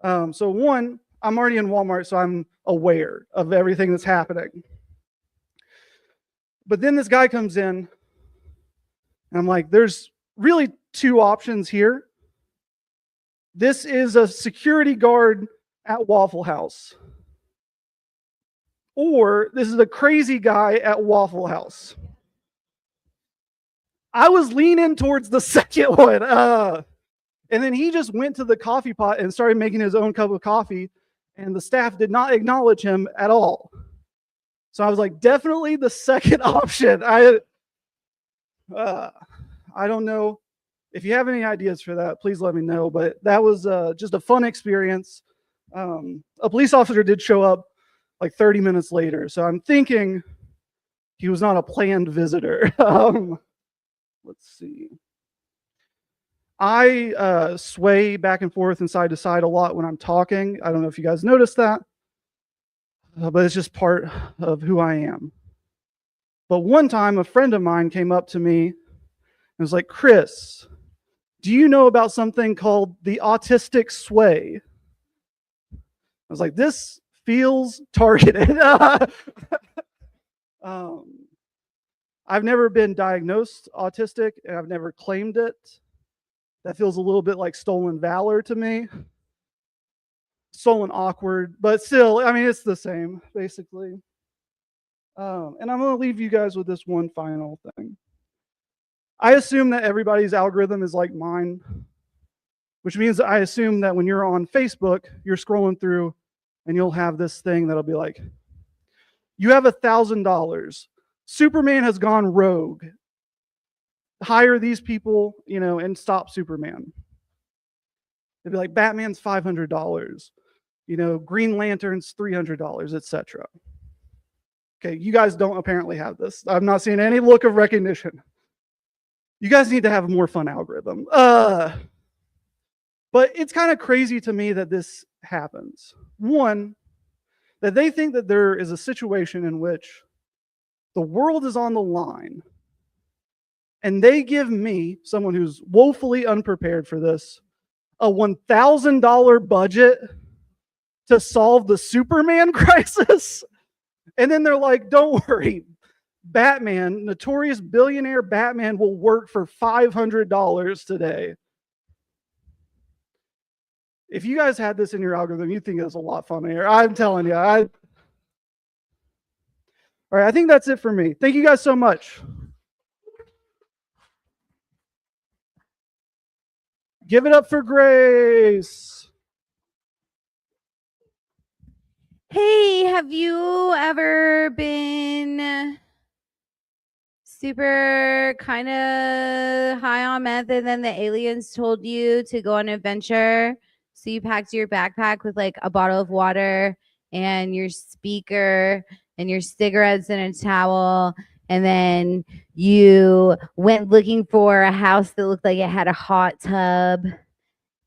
So one, I'm already in Walmart, so I'm aware of everything that's happening. But then this guy comes in, and I'm like, there's really 2 options here. This is a security guard at Waffle House. Or this is a crazy guy at Waffle House. I was leaning towards the second one. And then he just went to the coffee pot and started making his own cup of coffee, and the staff did not acknowledge him at all. So I was like, definitely the second option. I don't know. If you have any ideas for that, please let me know. But that was just a fun experience. A police officer did show up like 30 minutes later, so I'm thinking he was not a planned visitor. Let's see. I sway back and forth and side to side a lot when I'm talking. I don't know if you guys noticed that, but it's just part of who I am. But one time, a friend of mine came up to me and was like, Chris, Do you know about something called the autistic sway? I was like, this feels targeted. I've never been diagnosed autistic, and I've never claimed it. That feels a little bit like stolen valor to me. Stolen awkward, but still, I mean, it's the same, basically. And I'm going to leave you guys with this one final thing. I assume that everybody's algorithm is like mine, which means I assume that when you're on Facebook, you're scrolling through and you'll have this thing that'll be like, you have $1,000. Superman has gone rogue. Hire these people, and stop Superman. It'd be like Batman's $500. Green Lantern's $300, etc. Okay, you guys don't apparently have this. I'm not seeing any look of recognition. You guys need to have a more fun algorithm. But it's kind of crazy to me that this happens. One, that they think that there is a situation in which the world is on the line, and they give me, someone who's woefully unprepared for this, a $1,000 budget to solve the Superman crisis. And then they're like, don't worry, Batman, notorious billionaire Batman, will work for $500 today. If you guys had this in your algorithm, you'd think it was a lot funnier. I'm telling you. All right, I think that's it for me. Thank you guys so much. Give it up for Grace. Hey, have you ever been super kind of high on meth and then the aliens told you to go on an adventure? So you packed your backpack with like a bottle of water and your speaker and your cigarettes and a towel, and then you went looking for a house that looked like it had a hot tub,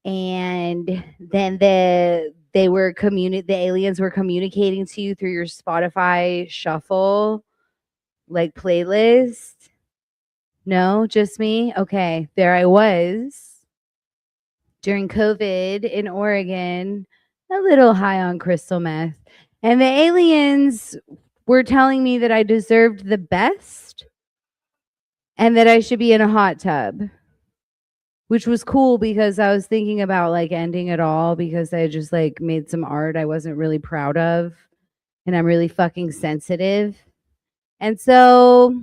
and then the aliens were communicating to you through your Spotify shuffle like playlist. No, just me? Okay, there I was during COVID in Oregon, a little high on crystal meth, and the aliens were telling me that I deserved the best and that I should be in a hot tub, which was cool because I was thinking about like ending it all because I just like made some art I wasn't really proud of, and I'm really fucking sensitive. And so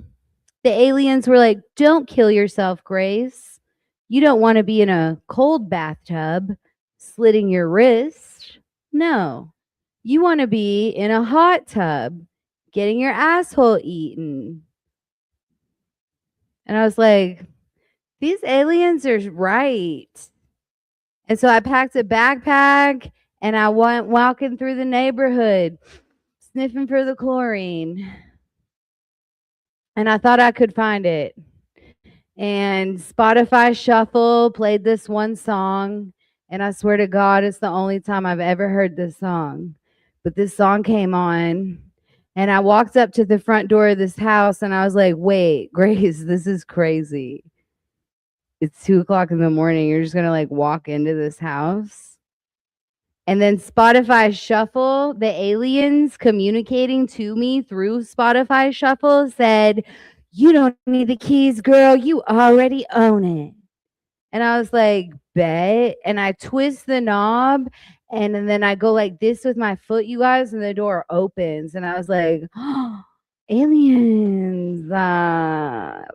the aliens were like, don't kill yourself, Grace. You don't want to be in a cold bathtub slitting your wrist. No, you want to be in a hot tub getting your asshole eaten. And I was like, these aliens are right. And so I packed a backpack and I went walking through the neighborhood, sniffing for the chlorine. And I thought I could find it. And Spotify Shuffle played this one song. And I swear to God, it's the only time I've ever heard this song. But this song came on. And I walked up to the front door of this house and I was like, wait, Grace, this is crazy. It's 2:00 in the morning. You're just going to like walk into this house. And then Spotify Shuffle, the aliens communicating to me through Spotify Shuffle said, you don't need the keys, girl. You already own it. And I was like, bet. And I twist the knob. And then I go like this with my foot, you guys, and the door opens. And I was like, oh, aliens. Bad.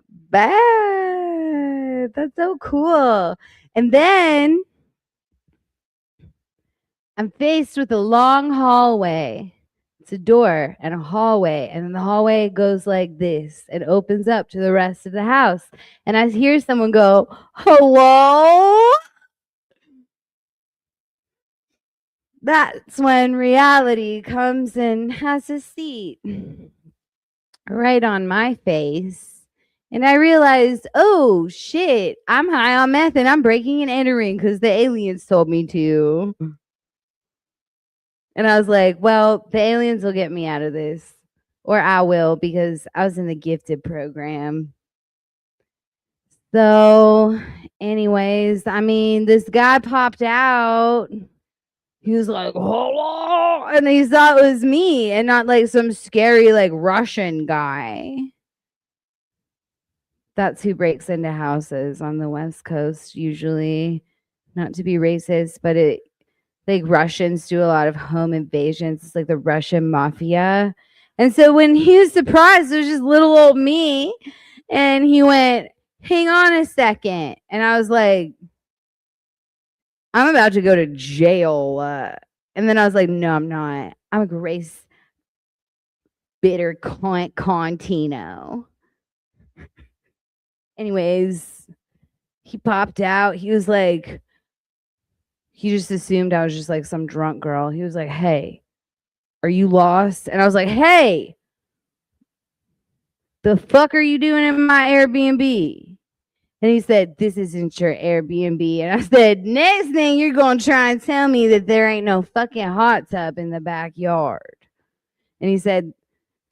That's so cool. And then I'm faced with a long hallway. It's a door and a hallway. And then the hallway goes like this. It opens up to the rest of the house. And I hear someone go, hello? That's when reality comes and has a seat right on my face. And I realized, oh, shit, I'm high on meth and I'm breaking and entering because the aliens told me to. And I was like, well, the aliens will get me out of this. Or I will, because I was in the gifted program. So, anyways, I mean, this guy popped out. He was like, hello, and he thought it was me and not like some scary like Russian guy. That's who breaks into houses on the West Coast usually. Not to be racist, but it like Russians do a lot of home invasions. It's like the Russian mafia. And so when he was surprised, it was just little old me. And he went, hang on a second. And I was like, I'm about to go to jail. And then I was like, no, I'm not. I'm a Grace bitter Contino. Anyways, he popped out. He was like, he just assumed I was just like some drunk girl. He was like, hey, are you lost? And I was like, hey, the fuck are you doing in my Airbnb? And he said, this isn't your Airbnb. And I said, next thing you're going to try and tell me that there ain't no fucking hot tub in the backyard. And he said,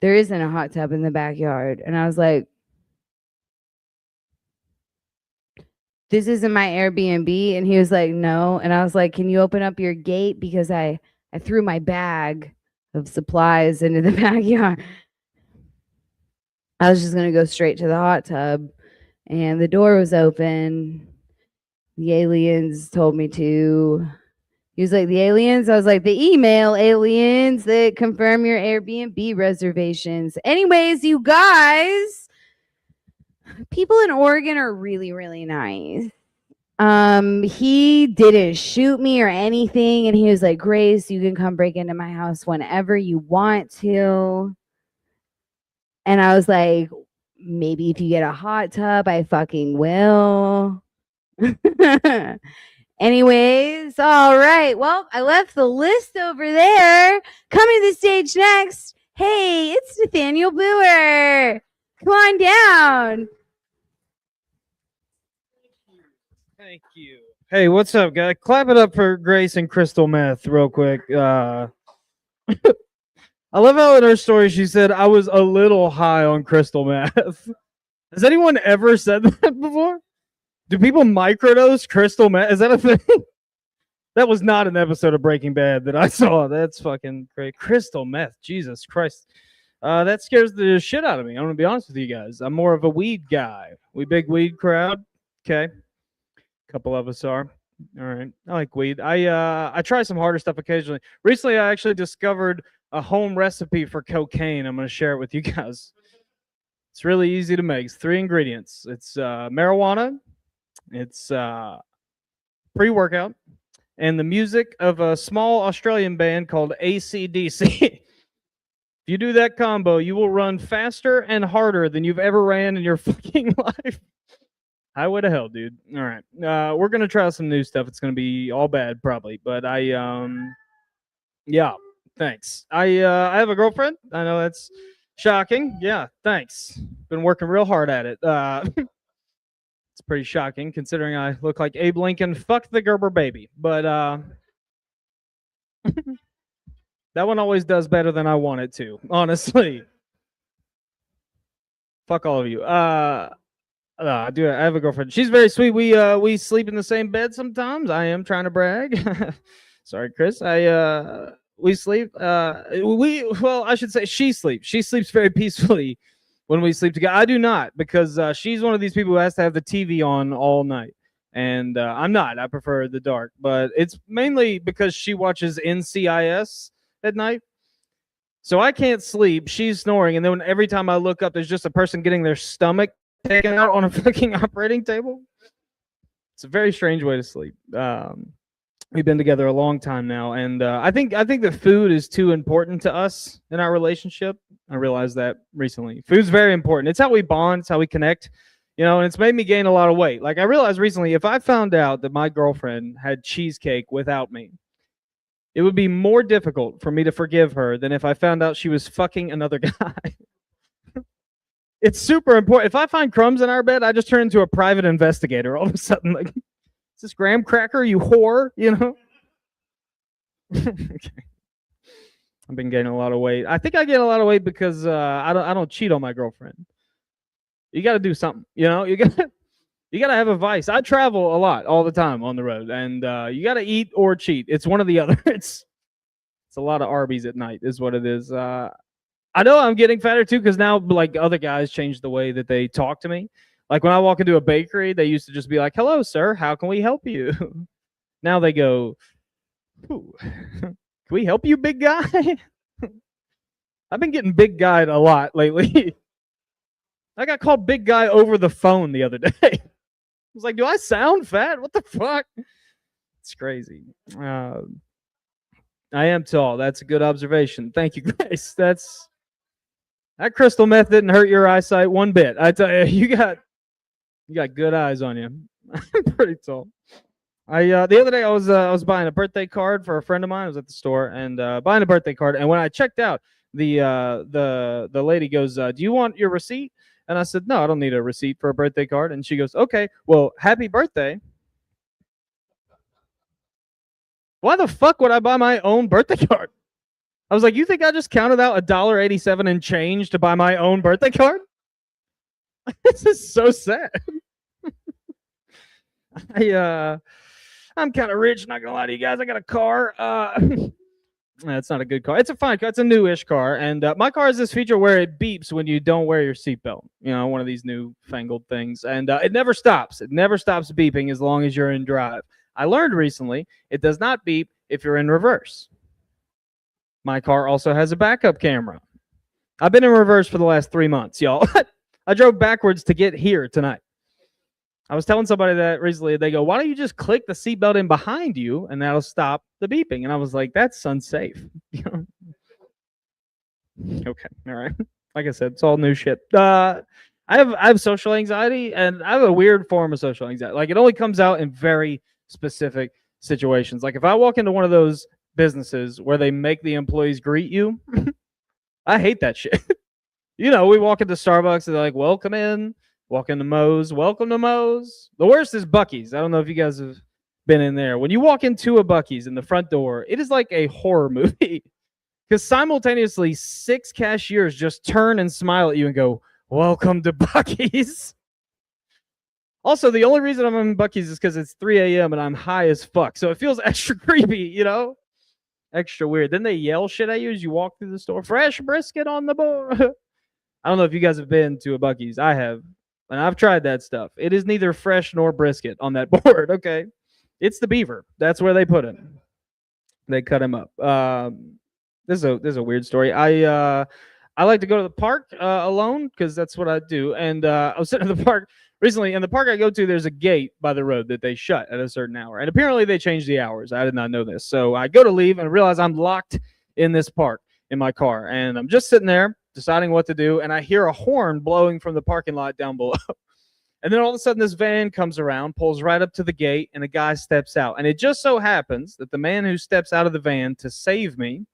there isn't a hot tub in the backyard. And I was like, this isn't my Airbnb. And he was like, no. And I was like, can you open up your gate? Because I threw my bag of supplies into the backyard. I was just going to go straight to the hot tub. And the door was open. The aliens told me to. He was like, the aliens? I was like, the email aliens that confirm your Airbnb reservations. Anyways, you guys, people in Oregon are really, really nice. He didn't shoot me or anything. And he was like, Grace, you can come break into my house whenever you want to. And I was like, maybe if you get a hot tub, I fucking will. Anyways, all right. Well, I left the list over there. Coming to the stage next. Hey, it's Nathaniel Boer. Come on down. Thank you. Hey, what's up, guys? Clap it up for Grace and Crystal Meth real quick. I love how in her story she said, I was a little high on crystal meth. Has anyone ever said that before? Do people microdose crystal meth? Is that a thing? That was not an episode of Breaking Bad that I saw. That's fucking great. Crystal meth. Jesus Christ. That scares the shit out of me. I'm going to be honest with you guys. I'm more of a weed guy. We big weed crowd. Okay. A couple of us are. All right. I like weed. I try some harder stuff occasionally. Recently, I actually discovered a home recipe for cocaine. I'm going to share it with you guys. It's really easy to make. It's 3 ingredients. It's marijuana. It's pre-workout. And the music of a small Australian band called AC/DC. If you do that combo, you will run faster and harder than you've ever ran in your fucking life. Highway to hell, dude. All right. We're going to try some new stuff. It's going to be all bad, probably. But yeah. Thanks. I have a girlfriend. I know that's shocking. Yeah, thanks. Been working real hard at it. It's pretty shocking considering I look like Abe Lincoln. Fuck the Gerber baby. But that one always does better than I want it to, honestly. Fuck all of you. I have a girlfriend. She's very sweet. We sleep in the same bed sometimes. I am trying to brag. Sorry, Chris. We sleep. I should say she sleeps. She sleeps very peacefully when we sleep together. I do not, because she's one of these people who has to have the TV on all night, and I'm not. I prefer the dark, but it's mainly because she watches NCIS at night, so I can't sleep. She's snoring, and then every time I look up, there's just a person getting their stomach taken out on a fucking operating table. It's a very strange way to sleep. We've been together a long time now, and I think the food is too important to us in our relationship. I realized that recently. Food's very important. It's how we bond. It's how we connect. You know, and it's made me gain a lot of weight. Like, I realized recently, if I found out that my girlfriend had cheesecake without me, it would be more difficult for me to forgive her than if I found out she was fucking another guy. It's super important. If I find crumbs in our bed, I just turn into a private investigator all of a sudden. Like, is this graham cracker, you whore? You know? Okay. I've been gaining a lot of weight. I think I gain a lot of weight because I don't cheat on my girlfriend. You got to do something, you know. You got You gotta have a vice. I travel a lot, all the time on the road, and you gotta eat or cheat. It's one or the other. It's a lot of Arby's at night, is what it is. I know I'm getting fatter too, because now like other guys changed the way that they talk to me. Like when I walk into a bakery, they used to just be like, "Hello, sir. How can we help you?" Now they go, "Ooh, can we help you, big guy?" I've been getting big guyed a lot lately. I got called big guy over the phone the other day. I was like, do I sound fat? What the fuck? It's crazy. I am tall. That's a good observation. Thank you, Grace. That crystal meth didn't hurt your eyesight one bit. I tell you, you got good eyes on you. I'm pretty tall. The other day I was buying a birthday card for a friend of mine. I was at the store and buying a birthday card. And when I checked out, the lady goes, "Do you want your receipt?" And I said, "No, I don't need a receipt for a birthday card." And she goes, "Okay, well, happy birthday." Why the fuck would I buy my own birthday card? I was like, you think I just counted out $1.87 and change to buy my own birthday card? This is so sad. I'm kind of rich, not gonna lie to you guys. I got a car. That's not a good car. It's a fine car. It's a newish car. And my car has this feature where it beeps when you don't wear your seatbelt. You know, one of these new fangled things. And it never stops. It never stops beeping as long as you're in drive. I learned recently it does not beep if you're in reverse. My car also has a backup camera. I've been in reverse for the last 3 months, y'all. I drove backwards to get here tonight. I was telling somebody that recently. They go, "Why don't you just click the seatbelt in behind you and that'll stop the beeping?" And I was like, that's unsafe. Okay, all right. Like I said, it's all new shit. I have social anxiety, and I have a weird form of social anxiety. Like it only comes out in very specific situations. Like if I walk into one of those businesses where they make the employees greet you, I hate that shit. You know, we walk into Starbucks and they're like, "Welcome in." Walk into Moe's. Welcome to Moe's. The worst is Buc-ee's. I don't know if you guys have been in there. When you walk into a Buc-ee's in the front door, it is like a horror movie. Because simultaneously, 6 cashiers just turn and smile at you and go, "Welcome to Buc-ee's." Also, the only reason I'm in Buc-ee's is because it's 3 a.m. and I'm high as fuck. So it feels extra creepy, you know? Extra weird. Then they yell shit at you as you walk through the store. "Fresh brisket on the board." I don't know if you guys have been to a Buc-ee's. I have. And I've tried that stuff. It is neither fresh nor brisket on that board, okay? It's the beaver. That's where they put him. They cut him up. This is a weird story. I like to go to the park alone because that's what I do. And I was sitting in the park recently. In the park I go to, there's a gate by the road that they shut at a certain hour. And apparently they changed the hours. I did not know this. So I go to leave and realize I'm locked in this park in my car. And I'm just sitting there deciding what to do, and I hear a horn blowing from the parking lot down below. And then all of a sudden this van comes around, pulls right up to the gate, and a guy steps out. And it just so happens that the man who steps out of the van to save me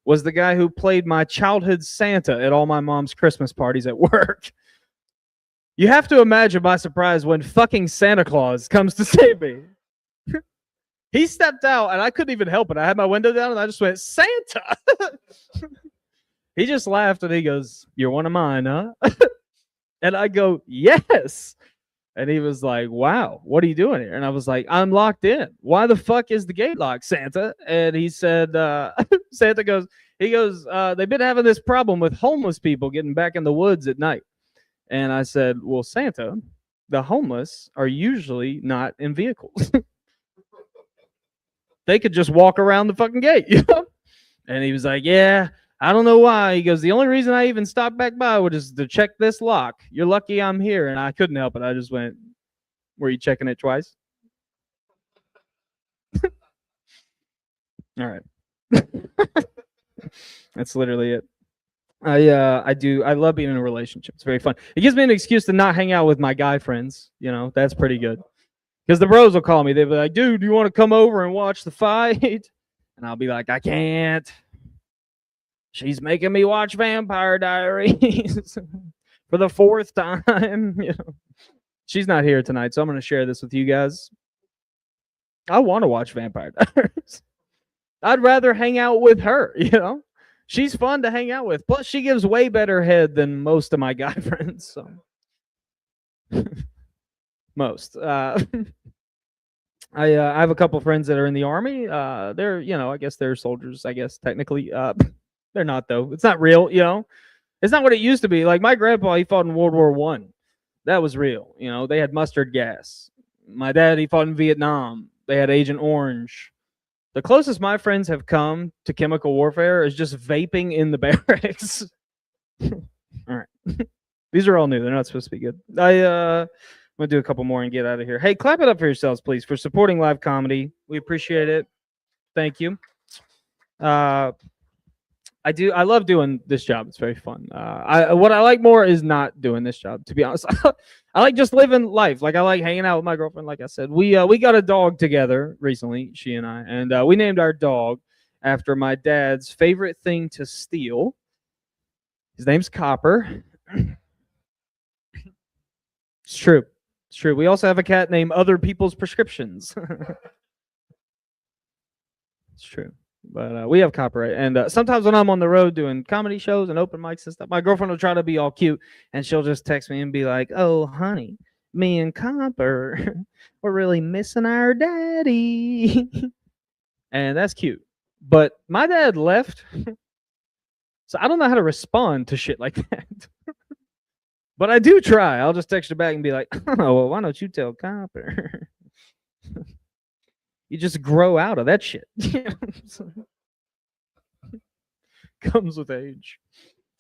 was the guy who played my childhood Santa at all my mom's Christmas parties at work. You have to imagine my surprise when fucking Santa Claus comes to save me. He stepped out, and I couldn't even help it. I had my window down, and I just went, "Santa!" He just laughed and he goes, "You're one of mine, huh?" And I go, "Yes." And he was like, "Wow, what are you doing here?" And I was like, "I'm locked in. Why the fuck is the gate locked, Santa?" And he said, Santa goes, "They've been having this problem with homeless people getting back in the woods at night." And I said, "Well, Santa, the homeless are usually not in vehicles. They could just walk around the fucking gate, you know?" And he was like, "Yeah, I don't know why." He goes, "The only reason I even stopped back by was to check this lock. You're lucky I'm here." And I couldn't help it. I just went, "Were you checking it twice?" All right. That's literally it. I love being in a relationship. It's very fun. It gives me an excuse to not hang out with my guy friends. You know, that's pretty good. Because the bros will call me. They'll be like, "Dude, do you want to come over and watch the fight?" And I'll be like, "I can't. She's making me watch Vampire Diaries for the 4th time." You know, she's not here tonight, so I'm going to share this with you guys. I want to watch Vampire Diaries. I'd rather hang out with her, you know? She's fun to hang out with. Plus, she gives way better head than most of my guy friends. So Most. I have a couple friends that are in the army. They're, I guess they're soldiers. I guess technically, they're not though. It's not real. It's not what it used to be. Like my grandpa, he fought in World War One. That was real. They had mustard gas. My dad, he fought in Vietnam. They had Agent Orange. The closest my friends have come to chemical warfare is just vaping in the barracks. All right. These are all new. They're not supposed to be good. I'm going to do a couple more and get out of here. Hey, clap it up for yourselves, please, for supporting live comedy. We appreciate it. Thank you. I love doing this job. It's very fun. What I like more is not doing this job, to be honest. I like just living life. Like I like hanging out with my girlfriend. Like I said, we got a dog together recently, she and I, and we named our dog after my dad's favorite thing to steal. His name's Copper. It's true. It's true. We also have a cat named Other People's Prescriptions. It's true. But we have copyright. And sometimes when I'm on the road doing comedy shows and open mics and stuff, my girlfriend will try to be all cute, and she'll just text me and be like, "Oh, honey, me and Copper, we're really missing our daddy." And that's cute. But my dad left, so I don't know how to respond to shit like that. But I do try. I'll just text her back and be like, "Oh, well, why don't you tell Copper?" You just grow out of that shit. Comes with age.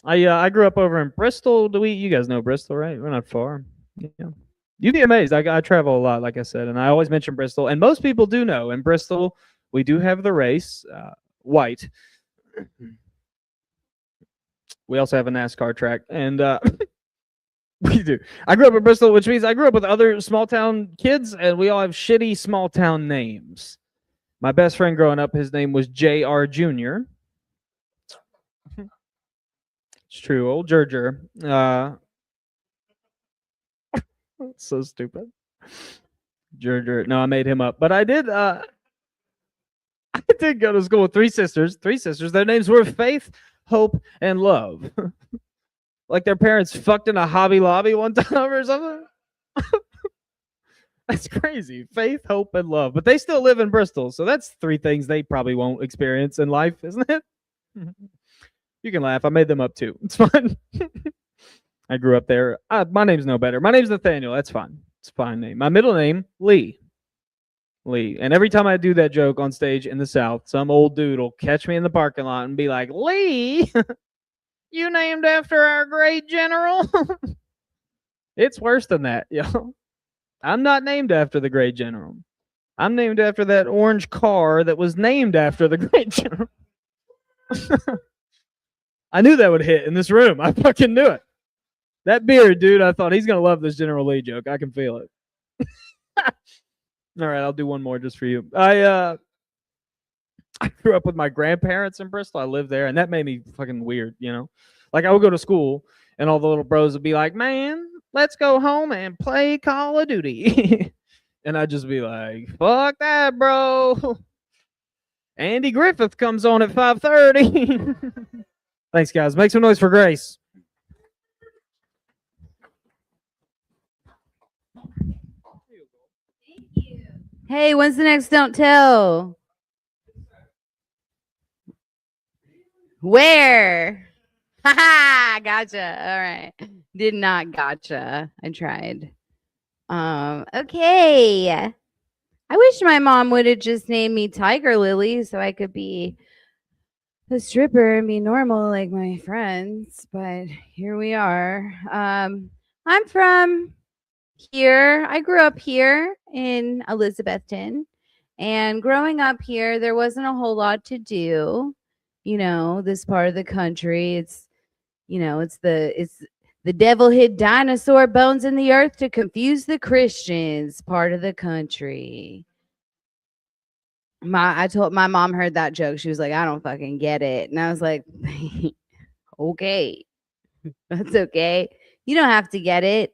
I grew up over in Bristol. You guys know Bristol, right? We're not far. Yeah. You'd be amazed. I travel a lot, like I said, and I always mention Bristol. And most people do know in Bristol we do have the race, white. We also have a NASCAR track, and we do. I grew up in Bristol, which means I grew up with other small town kids, and we all have shitty small town names. My best friend growing up, his name was J.R. Jr. It's true, old Jurger. So stupid. Jurger. No, I made him up, but I did. I did go to school with three sisters. Their names were Faith, Hope, and Love. Like their parents fucked in a Hobby Lobby one time or something. That's crazy. Faith, Hope, and Love. But they still live in Bristol, so that's three things they probably won't experience in life, isn't it? You can laugh. I made them up too. It's fun. I grew up there. My name's no better. My name's Nathaniel. That's fine. It's a fine name. My middle name, Lee. And every time I do that joke on stage in the South, some old dude will catch me in the parking lot and be like, "Lee, you named after our great general?" It's worse than that, yo. I'm not named after the great general. I'm named after that orange car that was named after the great general. I knew that would hit in this room. I fucking knew it. That beard, dude, I thought he's going to love this General Lee joke. I can feel it. All right, I'll do one more just for you. I grew up with my grandparents in Bristol. I lived there, and that made me fucking weird, Like, I would go to school, and all the little bros would be like, "Man, let's go home and play Call of Duty." And I'd just be like, "Fuck that, bro. Andy Griffith comes on at 5:30. Thanks, guys. Make some noise for Grace. Hey, when's the next Don't Tell? Where? Haha, gotcha. All right. Did not gotcha. I tried. Okay. I wish my mom would have just named me Tiger Lily so I could be a stripper and be normal like my friends, but here we are. I'm from here. I grew up here in Elizabethton, and growing up here, there wasn't a whole lot to do. This part of the country, it's the devil hid dinosaur bones in the earth to confuse the Christians part of the country. I told my mom heard that joke. She was like, "I don't fucking get it." And I was like, "Okay, that's okay. You don't have to get it."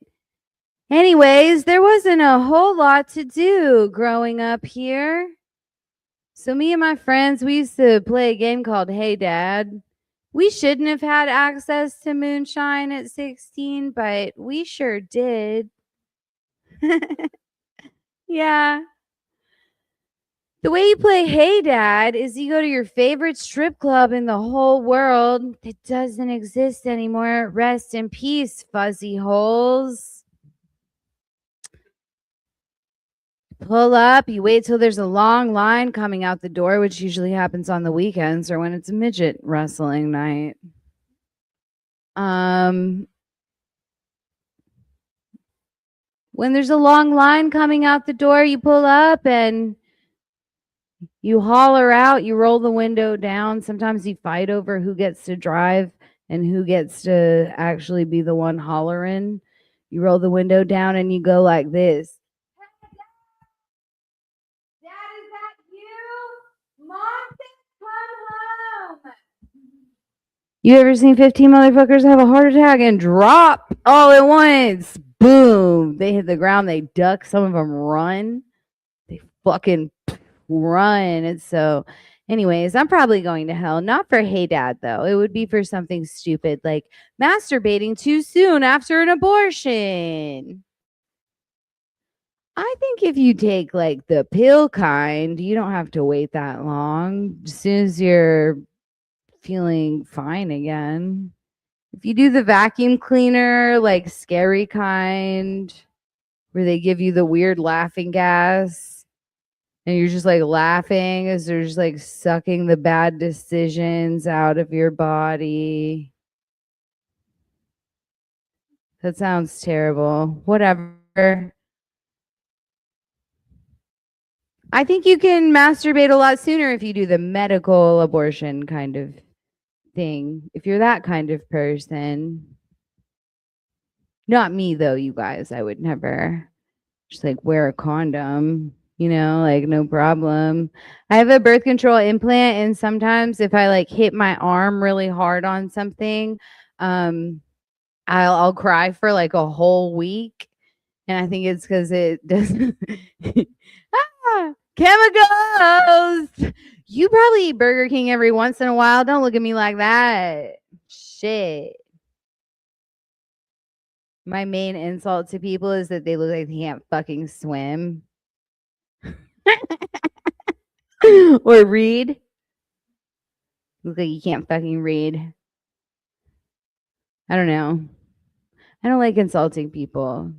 Anyways, there wasn't a whole lot to do growing up here. So me and my friends, we used to play a game called Hey Dad. We shouldn't have had access to moonshine at 16, but we sure did. Yeah. The way you play Hey Dad is you go to your favorite strip club in the whole world that doesn't exist anymore. Rest in peace, fuzzy holes. Pull up, you wait till there's a long line coming out the door, which usually happens on the weekends or when it's midget wrestling night. When there's a long line coming out the door, you pull up and you holler out, you roll the window down. Sometimes you fight over who gets to drive and who gets to actually be the one hollering. You roll the window down and you go like this. Dad, is that you? Mom said come home. You ever seen 15 motherfuckers have a heart attack and drop all at once? Boom. They hit the ground. They duck. Some of them run. They fucking run. And so, anyways, I'm probably going to hell. Not for Hey Dad, though. It would be for something stupid like masturbating too soon after an abortion. I think if you take like the pill kind, you don't have to wait that long. As soon as you're feeling fine again. If you do the vacuum cleaner, like scary kind, where they give you the weird laughing gas and you're just like laughing as they're just like sucking the bad decisions out of your body. That sounds terrible. Whatever. I think you can masturbate a lot sooner if you do the medical abortion kind of thing. If you're that kind of person. Not me though, you guys. I would never just like wear a condom, you know, like no problem. I have a birth control implant and sometimes if I like hit my arm really hard on something, I'll cry for like a whole week. And I think it's because it doesn't chemicals. You probably eat Burger King every once in a while. Don't look at me like that. Shit. My main insult to people is that they look like they can't fucking swim. Or read. Look like you can't fucking read. I don't know. I don't like insulting people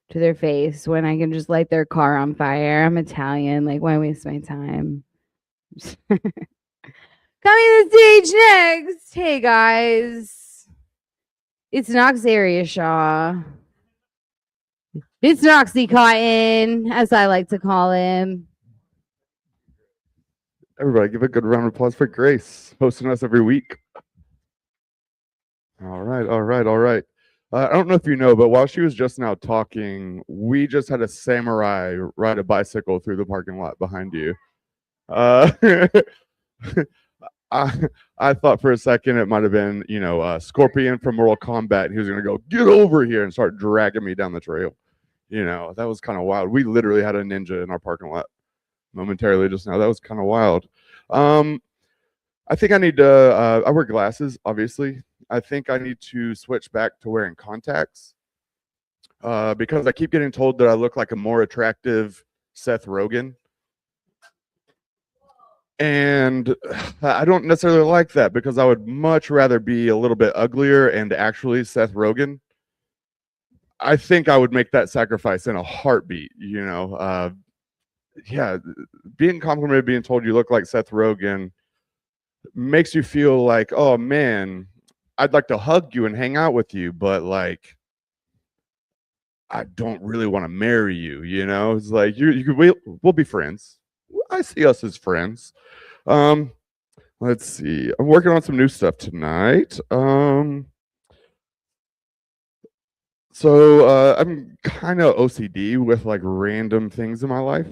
to their face when I can just light their car on fire. I'm Italian. Like, why waste my time? Coming to the stage next. Hey, guys. It's Knox Area Shaw. It's Noxy Cotton, as I like to call him. Everybody, give a good round of applause for Grace, hosting us every week. All right, all right, all right. I don't know if you know, but while she was just now talking, we just had a samurai ride a bicycle through the parking lot behind you. I thought for a second it might have been, you know, Scorpion from Mortal Kombat. And he was going to go, get over here and start dragging me down the trail. You know, that was kind of wild. We literally had a ninja in our parking lot momentarily just now. That was kind of wild. I think I need to, I wear glasses, obviously. I think I need to switch back to wearing contacts because I keep getting told that I look like a more attractive Seth Rogen. And I don't necessarily like that because I would much rather be a little bit uglier and actually Seth Rogen. I think I would make that sacrifice in a heartbeat, you know. Yeah, being complimented, being told you look like Seth Rogen makes you feel like, oh man, I'd like to hug you and hang out with you, but like, I don't really want to marry you, you know. It's like we'll be friends. I see us as friends. Let's see. I'm working on some new stuff tonight. So I'm kind of OCD with like random things in my life.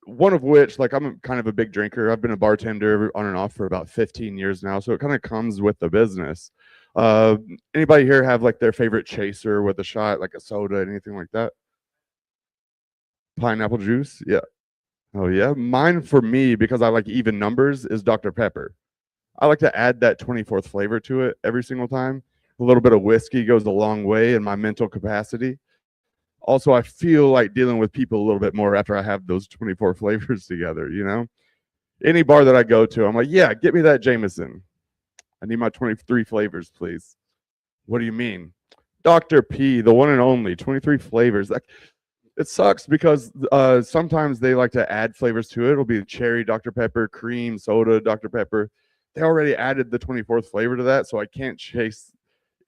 One of which, like, I'm kind of a big drinker. I've been a bartender on and off for about 15 years now, so it kind of comes with the business. Anybody here have like their favorite chaser with a shot, like a soda, anything like that? Pineapple juice? Yeah. Oh yeah. Mine for me, because I like even numbers, is Dr. Pepper. I like to add that 24th flavor to it every single time. A little bit of whiskey goes a long way in my mental capacity. Also, I feel like dealing with people a little bit more after I have those 24 flavors together, you know? Any bar that I go to, I'm like, yeah, get me that Jameson. I need my 23 flavors, please. What do you mean? Dr. P, the one and only, 23 flavors. Like, it sucks because sometimes they like to add flavors to it. It'll be cherry, Dr. Pepper, cream, soda, Dr. Pepper. They already added the 24th flavor to that, so I can't chase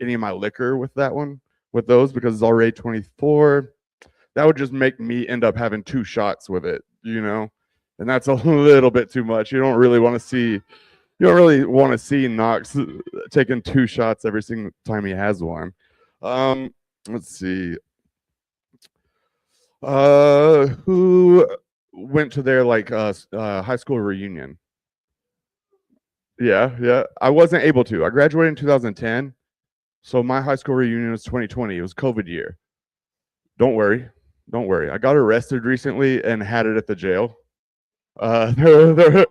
any of my liquor with that one, with those, because it's already 24. That would just make me end up having 2 shots with it, you know? And that's a little bit too much. You don't really want to see Knox taking 2 shots every single time he has one. Let's see. Who went to their high school reunion? Yeah. I wasn't able to. I graduated in 2010, so my high school reunion was 2020. It was COVID year. Don't worry. I got arrested recently and had it at the jail. There were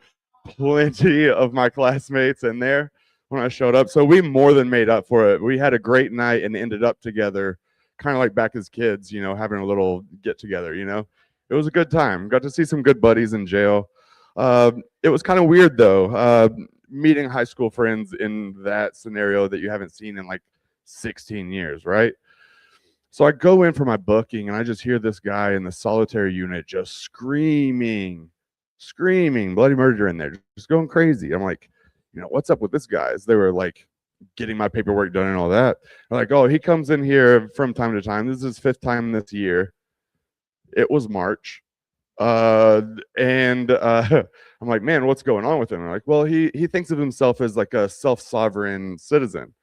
plenty of my classmates in there when I showed up, so we more than made up for it. We had a great night and ended up together, kind of like back as kids, you know, having a little get together, you know. It was a good time. Got to see some good buddies in jail. It was kind of weird though, meeting high school friends in that scenario that you haven't seen in like 16 years, right? So I go in for my booking and I just hear this guy in the solitary unit just screaming bloody murder in there, just going crazy. I'm like, you know, what's up with this guy? They were like getting my paperwork done and all that. I'm like, oh, he comes in here from time to time. This is his 5th time this year. It was March. I'm like, man, what's going on with him? I'm like, well, he thinks of himself as like a self-sovereign citizen.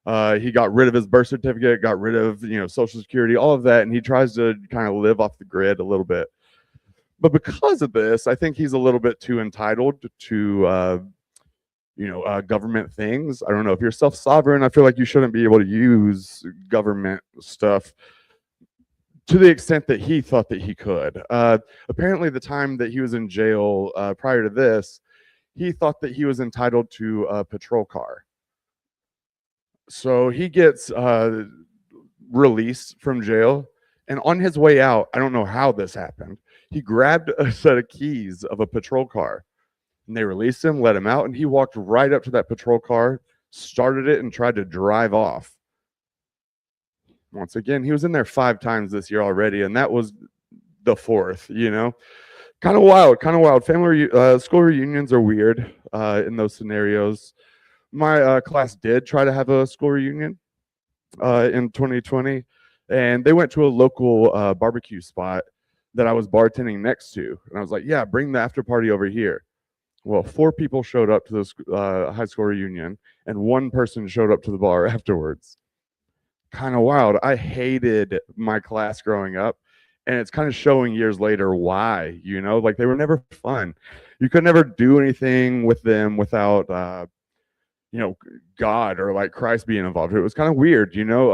He got rid of his birth certificate, got rid of, you know, Social Security, all of that, and he tries to kind of live off the grid a little bit. But because of this, I think he's a little bit too entitled to, government things. I don't know. If you're self-sovereign, I feel like you shouldn't be able to use government stuff to the extent that he thought that he could. Apparently, the time that he was in jail prior to this, he thought that he was entitled to a patrol car. So he gets released from jail, and on his way out, I don't know how this happened, he grabbed a set of keys of a patrol car, and they released him, let him out, and he walked right up to that patrol car, started it, and tried to drive off. Once again, he was in there 5 times this year already, and that was the 4th, you know? Kind of wild. School reunions are weird in those scenarios. My class did try to have a school reunion in 2020, and they went to a local barbecue spot that I was bartending next to. And I was like, yeah, bring the after party over here. Well, 4 people showed up to this high school reunion, and 1 person showed up to the bar afterwards. Kind of wild. I hated my class growing up, and it's kind of showing years later why, you know, like they were never fun. You could never do anything with them without God or like Christ being involved. It was kind of weird, you know.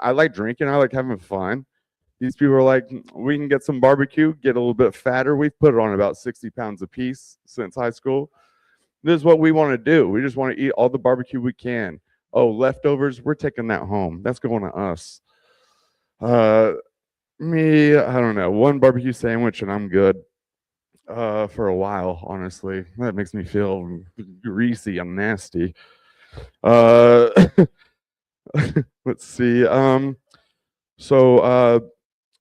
I like drinking, I like having fun. These people are like, we can get some barbecue, get a little bit fatter. We've put it on about 60 pounds a piece since high school. This is what we want to do. We just want to eat all the barbecue we can. Oh, leftovers, we're taking that home. That's going to us. Me, I don't know, 1 barbecue sandwich and I'm good for a while, honestly. That makes me feel greasy and nasty. Let's see. So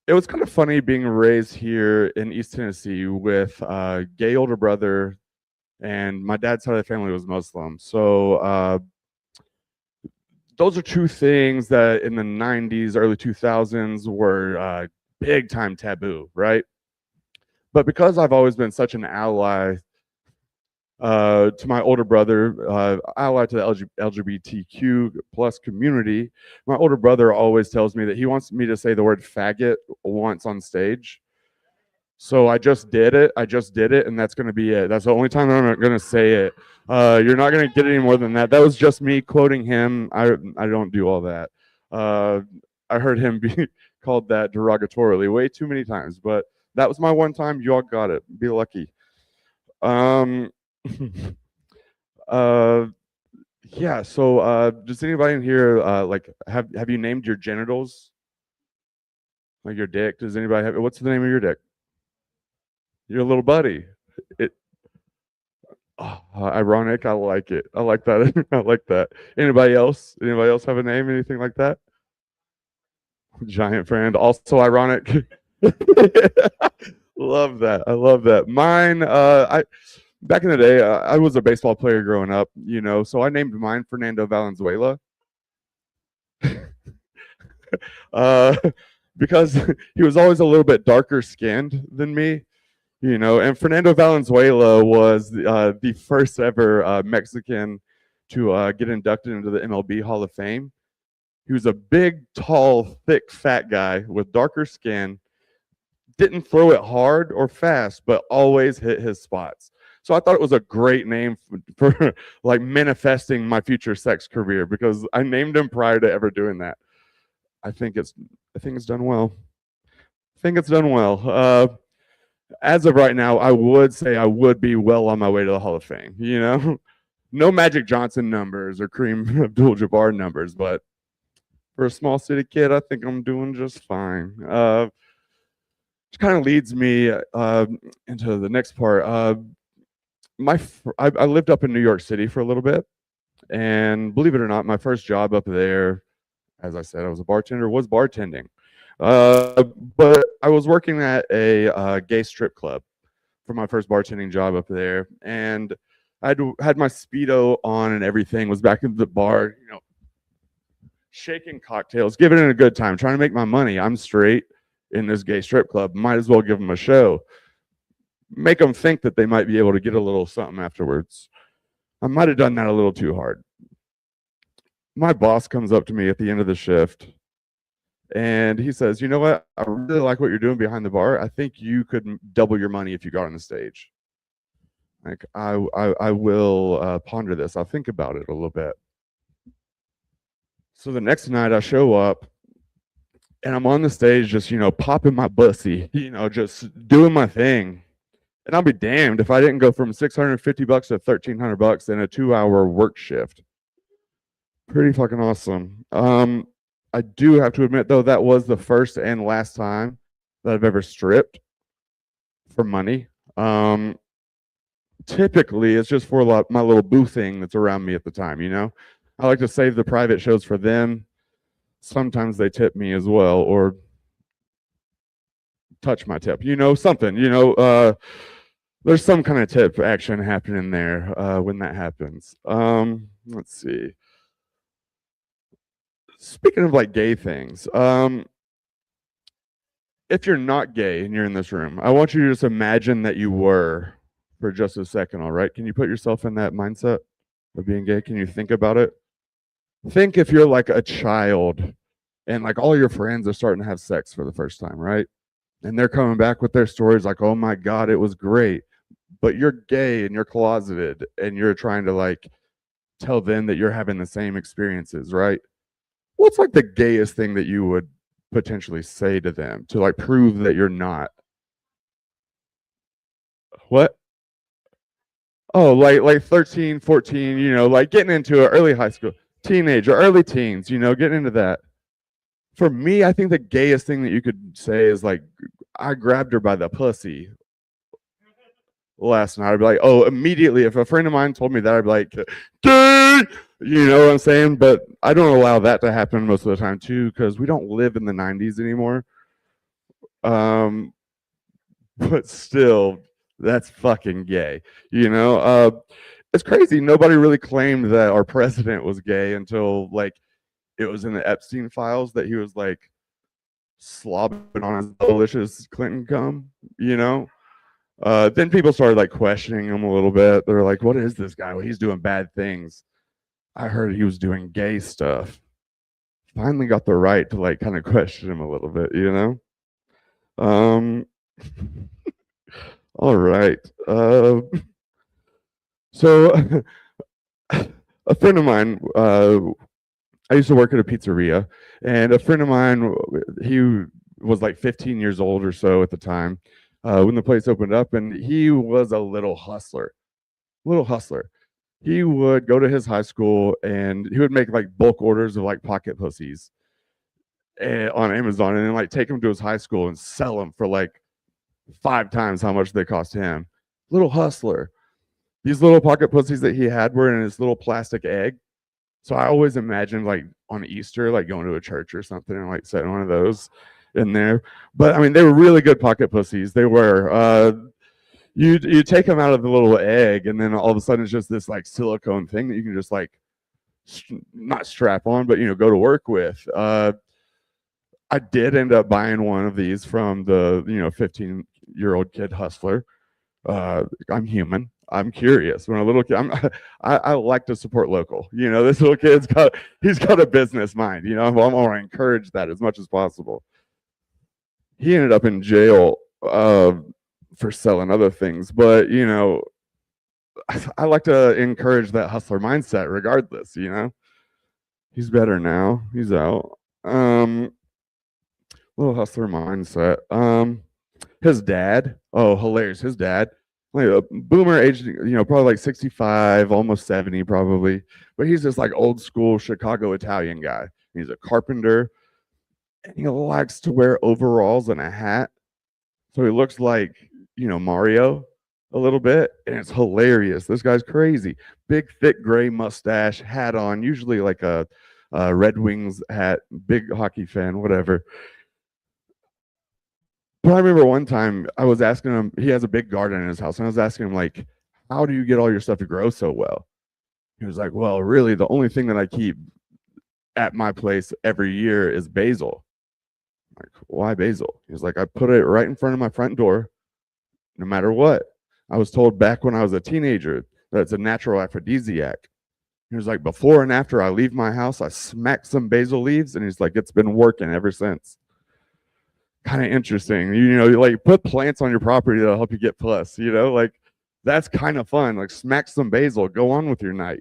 it was kind of funny being raised here in East Tennessee with a gay older brother, and my dad's side of the family was Muslim. So those are 2 things that in the 90s, early 2000s were big time taboo, right? But because I've always been such an ally to my older brother, ally to the LGBTQ plus community, my older brother always tells me that he wants me to say the word faggot once on stage. So I just did it, and that's going to be it. That's the only time I'm going to say it. You're not going to get any more than that. That was just me quoting him. I don't do all that. I heard him be called that derogatorily way too many times, but that was my one time. You all got it. Be lucky. Yeah, so does anybody in here like have you named your genitals? Like your dick. Does anybody have? What's the name of your dick? Your little buddy. It. Oh, ironic. I like it. I like that. I like that. Anybody else? Anybody else have a name? Anything like that? Giant friend. Also ironic. Love that. I love that. Mine. I back in the day, I was a baseball player growing up. You know, so I named mine Fernando Valenzuela. Because he was always a little bit darker skinned than me, you know. And Fernando Valenzuela was the first ever Mexican to get inducted into the MLB Hall of Fame. He was a big, tall, thick, fat guy with darker skin. Didn't throw it hard or fast, but always hit his spots. So I thought it was a great name for like manifesting my future sex career, because I named him prior to ever doing that. I think it's done well. I think it's done well. As of right now, I would say I would be well on my way to the Hall of Fame. You know, no Magic Johnson numbers or Kareem Abdul-Jabbar numbers, but for a small city kid, I think I'm doing just fine. Which kind of leads me into the next part. I lived up in New York City for a little bit, and believe it or not, my first job up there, as I said, I was a bartender, was bartending. But I was working at a gay strip club for my first bartending job up there, and I had my Speedo on and everything, was back in the bar, you know, shaking cocktails, giving it a good time, trying to make my money. I'm straight in this gay strip club. Might as well give them a show. Make them think that they might be able to get a little something afterwards. I might have done that a little too hard. My boss comes up to me at the end of the shift and he says, "You know what? I really like what you're doing behind the bar. I think you could double your money if you got on the stage." Like, I will ponder this. I'll think about it a little bit. So the next night I show up and I'm on the stage just, you know, popping my bussy, you know, just doing my thing. And I'll be damned if I didn't go from $650 to $1,300 in a 2-hour work shift. Pretty fucking awesome. I do have to admit, though, that was the first and last time that I've ever stripped for money. Typically, it's just for my little boo thing that's around me at the time, you know? I like to save the private shows for them. Sometimes they tip me as well, or touch my tip, you know, something, you know, there's some kind of tip action happening there when that happens. Let's see. Speaking of like gay things, if you're not gay and you're in this room, I want you to just imagine that you were for just a second, all right? Can you put yourself in that mindset of being gay? Can you think about it? Think if you're like a child and like all your friends are starting to have sex for the first time, right? And they're coming back with their stories like, "Oh my God, it was great." But you're gay and you're closeted and you're trying to like tell them that you're having the same experiences, right? What's like the gayest thing that you would potentially say to them to like prove that you're not? What? Oh, like 13, 14, you know, like getting into it, early high school, teenage or early teens, you know, getting into that. For me, I think the gayest thing that you could say is like, "I grabbed her by the pussy last night." I'd be like, oh, immediately. If a friend of mine told me that, I'd be like, "Gay!" You know what I'm saying? But I don't allow that to happen most of the time too, because we don't live in the 90s anymore. But still, that's fucking gay. You know, it's crazy. Nobody really claimed that our president was gay until like it was in the Epstein files that he was like slobbing on his delicious Clinton cum, you know? Then people started like questioning him a little bit. They're like, "What is this guy? Well, he's doing bad things." I heard he was doing gay stuff. Finally got the right to like kind of question him a little bit, you know? All right. So a friend of mine, I used to work at a pizzeria, and a friend of mine, he was like 15 years old or so at the time when the place opened up, and he was a little hustler. He would go to his high school and he would make like bulk orders of like pocket pussies. on Amazon, and then like take them to his high school and sell them for like 5 times how much they cost him. Little hustler. These little pocket pussies that he had were in his little plastic egg. So I always imagined like on Easter, like going to a church or something and like setting one of those in there. But I mean, they were really good pocket pussies. They were. You take them out of the little egg, and then all of a sudden it's just this like silicone thing that you can just like not strap on, but go to work with. I did end up buying one of these from the 15-year-old kid hustler. I'm human. I'm curious. When a little kid, I like to support local. This little kid's he's got a business mind. I want to encourage that as much as possible. He ended up in jail for selling other things, but I like to encourage that hustler mindset regardless. He's better now. He's out. Little hustler mindset. His dad, oh, hilarious. His dad, like a boomer age, probably like 65, almost 70 probably. But he's this like old school Chicago Italian guy. He's a carpenter, and he likes to wear overalls and a hat. So he looks like, Mario a little bit, and it's hilarious. This guy's crazy. Big, thick gray mustache, hat on, usually like a Red Wings hat, big hockey fan, whatever. But I remember one time I was asking him, he has a big garden in his house, and I was asking him, like, how do you get all your stuff to grow so well? He was like, well, really, the only thing that I keep at my place every year is basil. I'm like, why basil? He was like, I put it right in front of my front door, no matter what. I was told back when I was a teenager that it's a natural aphrodisiac. He was like, before and after I leave my house, I smack some basil leaves, and he's like, it's been working ever since. Kind of interesting. You like put plants on your property that'll help you get plus, like that's kind of fun. Like smack some basil, go on with your night,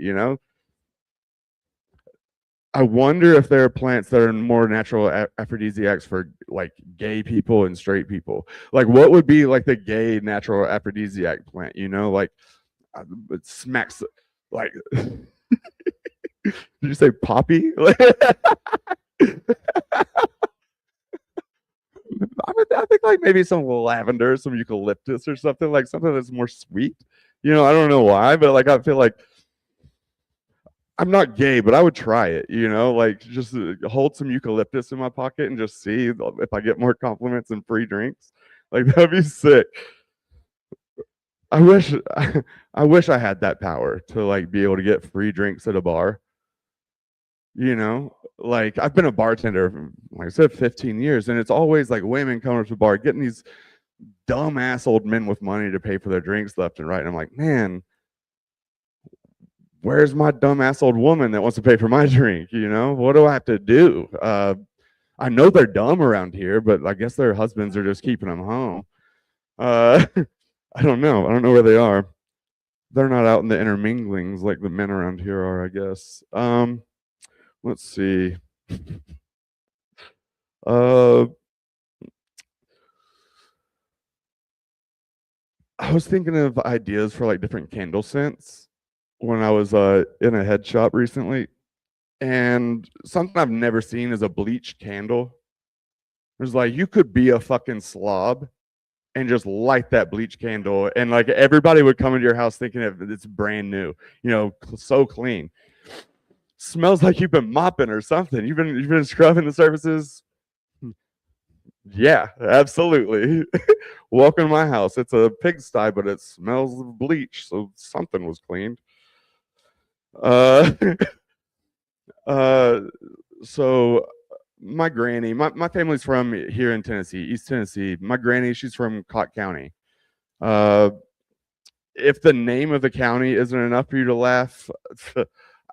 I wonder if there are plants that are more natural aphrodisiacs for like gay people and straight people. Like what would be like the gay natural aphrodisiac plant, like it smacks like did you say poppy? I think like maybe some lavender, some eucalyptus or something, like something that's more sweet. I don't know why, but like I feel like I'm not gay, but I would try it, like just hold some eucalyptus in my pocket and just see if I get more compliments and free drinks. Like that'd be sick. I wish I had that power to like be able to get free drinks at a bar. Like I've been a bartender for, like I said, 15 years, and it's always like women coming up to the bar getting these dumbass old men with money to pay for their drinks left and right. And I'm like, man, where's my dumbass old woman that wants to pay for my drink? What do I have to do? I know they're dumb around here, but I guess their husbands are just keeping them home. I don't know. I don't know where they are. They're not out in the interminglings like the men around here are, I guess. Let's see. I was thinking of ideas for like different candle scents when I was in a head shop recently, and something I've never seen is a bleached candle. There's like you could be a fucking slob and just light that bleach candle, and like everybody would come into your house thinking it's brand new, so clean. Smells like you've been mopping or something. You've been scrubbing the surfaces. Yeah, absolutely. Welcome to my house. It's a pigsty, but it smells of bleach, so something was cleaned. So my granny, my family's from here in Tennessee, East Tennessee. My granny, she's from Cott County. If the name of the county isn't enough for you to laugh,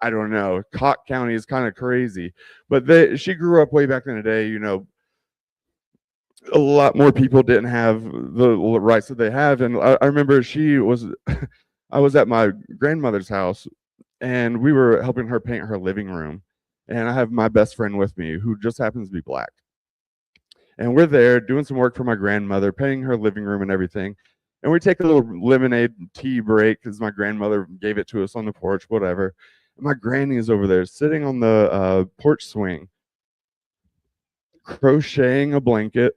I don't know. Cott County is kind of crazy, but she grew up way back in the day. A lot more people didn't have the rights that they have, and I remember I was at my grandmother's house, and we were helping her paint her living room, and I have my best friend with me who just happens to be black, and we're there doing some work for my grandmother, painting her living room and everything. And we take a little lemonade tea break because my grandmother gave it to us on the porch, whatever. And my granny is over there sitting on the porch swing, crocheting a blanket,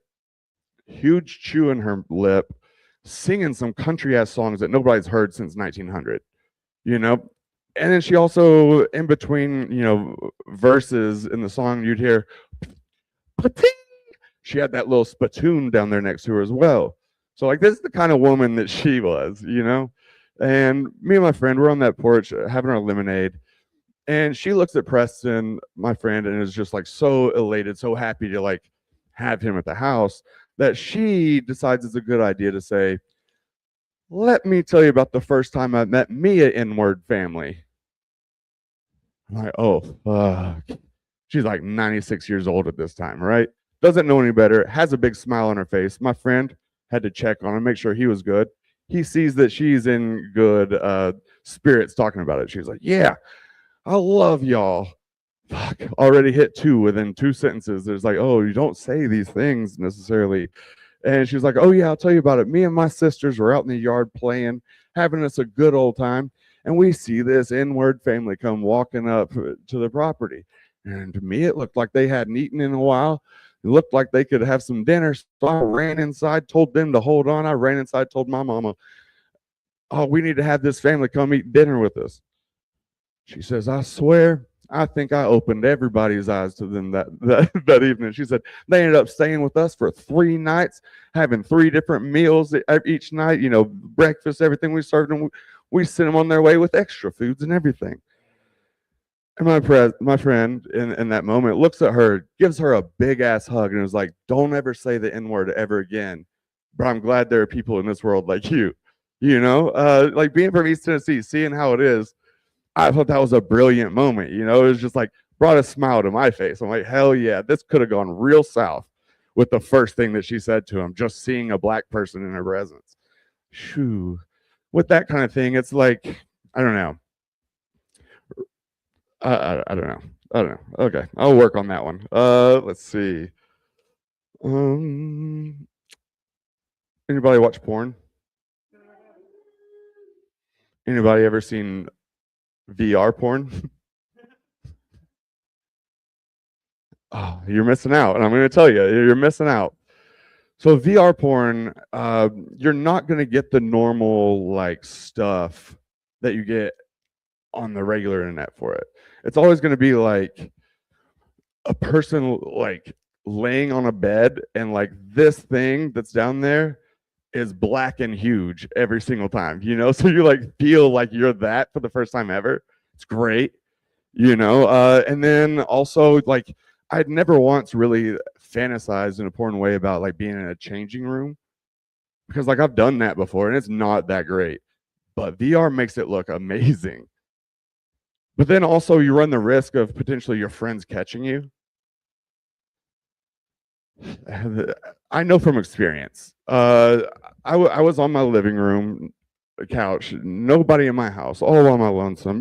huge chew in her lip, singing some country ass songs that nobody's heard since 1900, you know. And then she also, in between, verses in the song, you'd hear, "Pa-ting!" She had that little spittoon down there next to her as well. So like, this is the kind of woman that she was, And me and my friend were on that porch having our lemonade, and she looks at Preston, my friend, and is just like so elated, so happy to like have him at the house, that she decides it's a good idea to say, "Let me tell you about the first time I met me an N-word family." I'm like, oh, fuck. She's like 96 years old at this time, right? Doesn't know any better, has a big smile on her face. My friend had to check on him, make sure he was good. He sees that she's in good spirits talking about it. She's like, "Yeah, I love y'all." Fuck, already hit 2 within 2 sentences. There's like, oh, you don't say these things necessarily. And she was like, "Oh yeah, I'll tell you about it. Me and my sisters were out in the yard playing, having us a good old time. And we see this N-word family come walking up to the property. And to me, it looked like they hadn't eaten in a while. It looked like they could have some dinner. So I ran inside, told them to hold on. I ran inside, told my mama, oh, we need to have this family come eat dinner with us." She says, "I swear, I think I opened everybody's eyes to them that evening." She said, "They ended up staying with us for 3 nights, having 3 different meals each night, breakfast, everything we served them. We sent them on their way with extra foods and everything." And my friend in that moment looks at her, gives her a big ass hug, and is like, "Don't ever say the N-word ever again. But I'm glad there are people in this world like you." Like being from East Tennessee, seeing how it is, I thought that was a brilliant moment. It was just like brought a smile to my face. I'm like, hell yeah, this could have gone real south with the first thing that she said to him, just seeing a black person in her presence. Shoo. With that kind of thing, it's like, I don't know. I don't know. I don't know. Okay, I'll work on that one. Let's see. Anybody watch porn? Anybody ever seen VR porn? Oh, you're missing out. And I'm going to tell you, you're missing out. So VR porn, you're not going to get the normal like stuff that you get on the regular internet for it. It's always going to be like a person like laying on a bed, and like this thing that's down there is black and huge every single time, so you like feel like you're that for the first time ever. It's great, and then also like I'd never once really fantasized in a porn way about like being in a changing room, because like I've done that before and it's not that great, but VR makes it look amazing. But then also you run the risk of potentially your friends catching you. I know from experience. I was on my living room couch, nobody in my house, all on my lonesome,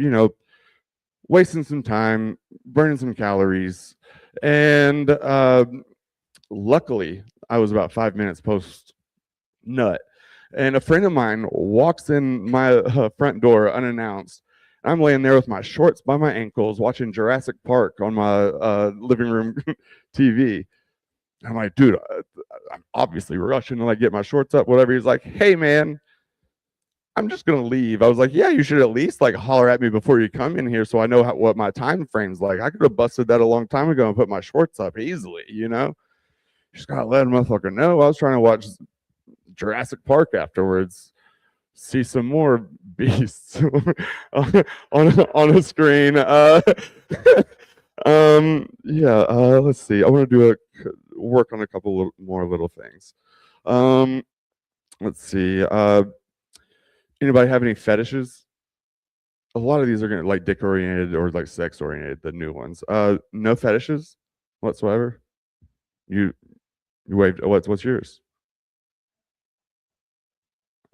wasting some time, burning some calories. And luckily, I was about 5 minutes post nut. And a friend of mine walks in my front door unannounced. I'm laying there with my shorts by my ankles, watching Jurassic Park on my living room TV. I'm like, dude, I'm obviously rushing to like get my shorts up, whatever. He's like, "Hey, man, I'm just gonna leave." I was like, "Yeah, you should at least like holler at me before you come in here, so I know what my time frame's like. I could have busted that a long time ago and put my shorts up easily, Just gotta let a motherfucker know. I was trying to watch Jurassic Park afterwards, see some more beasts on a screen. Let's see. I want to do work on a couple more little things. Let's see. Anybody have any fetishes? A lot of these are gonna like dick oriented or like sex oriented, the new ones. No fetishes whatsoever. You waved. What's yours?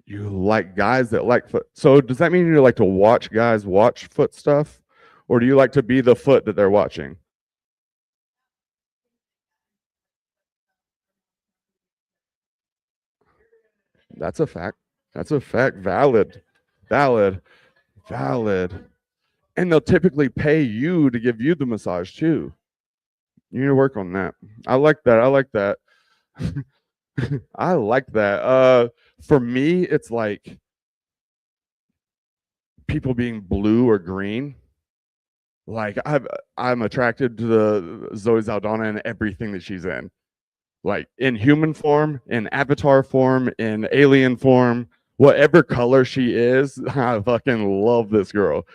You like guys that like foot. So does that mean you like to watch guys watch foot stuff? Or do you like to be the foot that they're watching? That's a fact. That's a fact. Valid. Valid. Valid. And they'll typically pay you to give you the massage too. You need to work on that. I like that. I like that. I like that. For me, it's like people being blue or green. Like I'm attracted to the Zoe Saldana and everything that she's in. Like in human form, in avatar form, in alien form, whatever color she is, I fucking love this girl.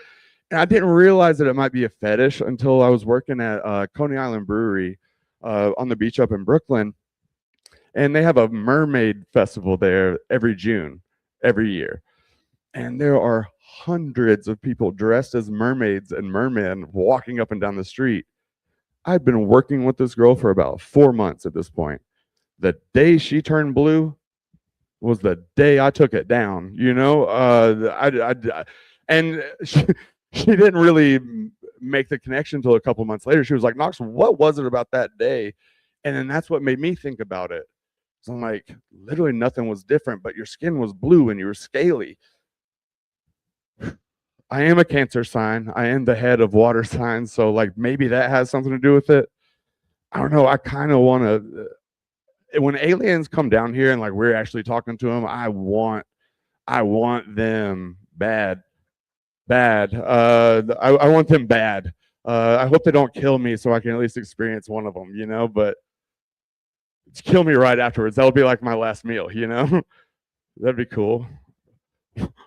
And I didn't realize that it might be a fetish until I was working at Coney Island Brewery on the beach up in Brooklyn. And they have a mermaid festival there every June, every year. And there are hundreds of people dressed as mermaids and mermen walking up and down the street. I've been working with this girl for about 4 months at this point. The day she turned blue was the day I took it down. You know, and she didn't really make the connection until a couple months later. She was like, "Knox, what was it about that day?" And then that's what made me think about it. So I'm like, literally nothing was different, but your skin was blue and you were scaly. I am a Cancer sign. I am the head of water signs, so like maybe that has something to do with it. I don't know. I kind of want to. When aliens come down here and like we're actually talking to them, I want them bad. I want them bad. I hope they don't kill me so I can at least experience one of them, you know. But kill me right afterwards. That'll be like my last meal, you know. That'd be cool.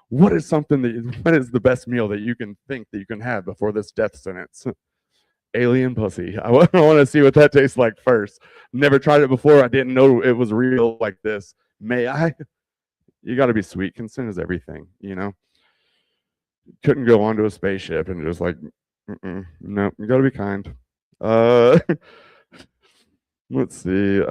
What is the best meal that you can think that you can have before this death sentence? Alien pussy. I want to see what that tastes like first. Never tried it before. I didn't know it was real like this. May I? You got to be sweet. Consent is everything, you know. Couldn't go onto a spaceship and just like, no, you got to be kind. Let's see.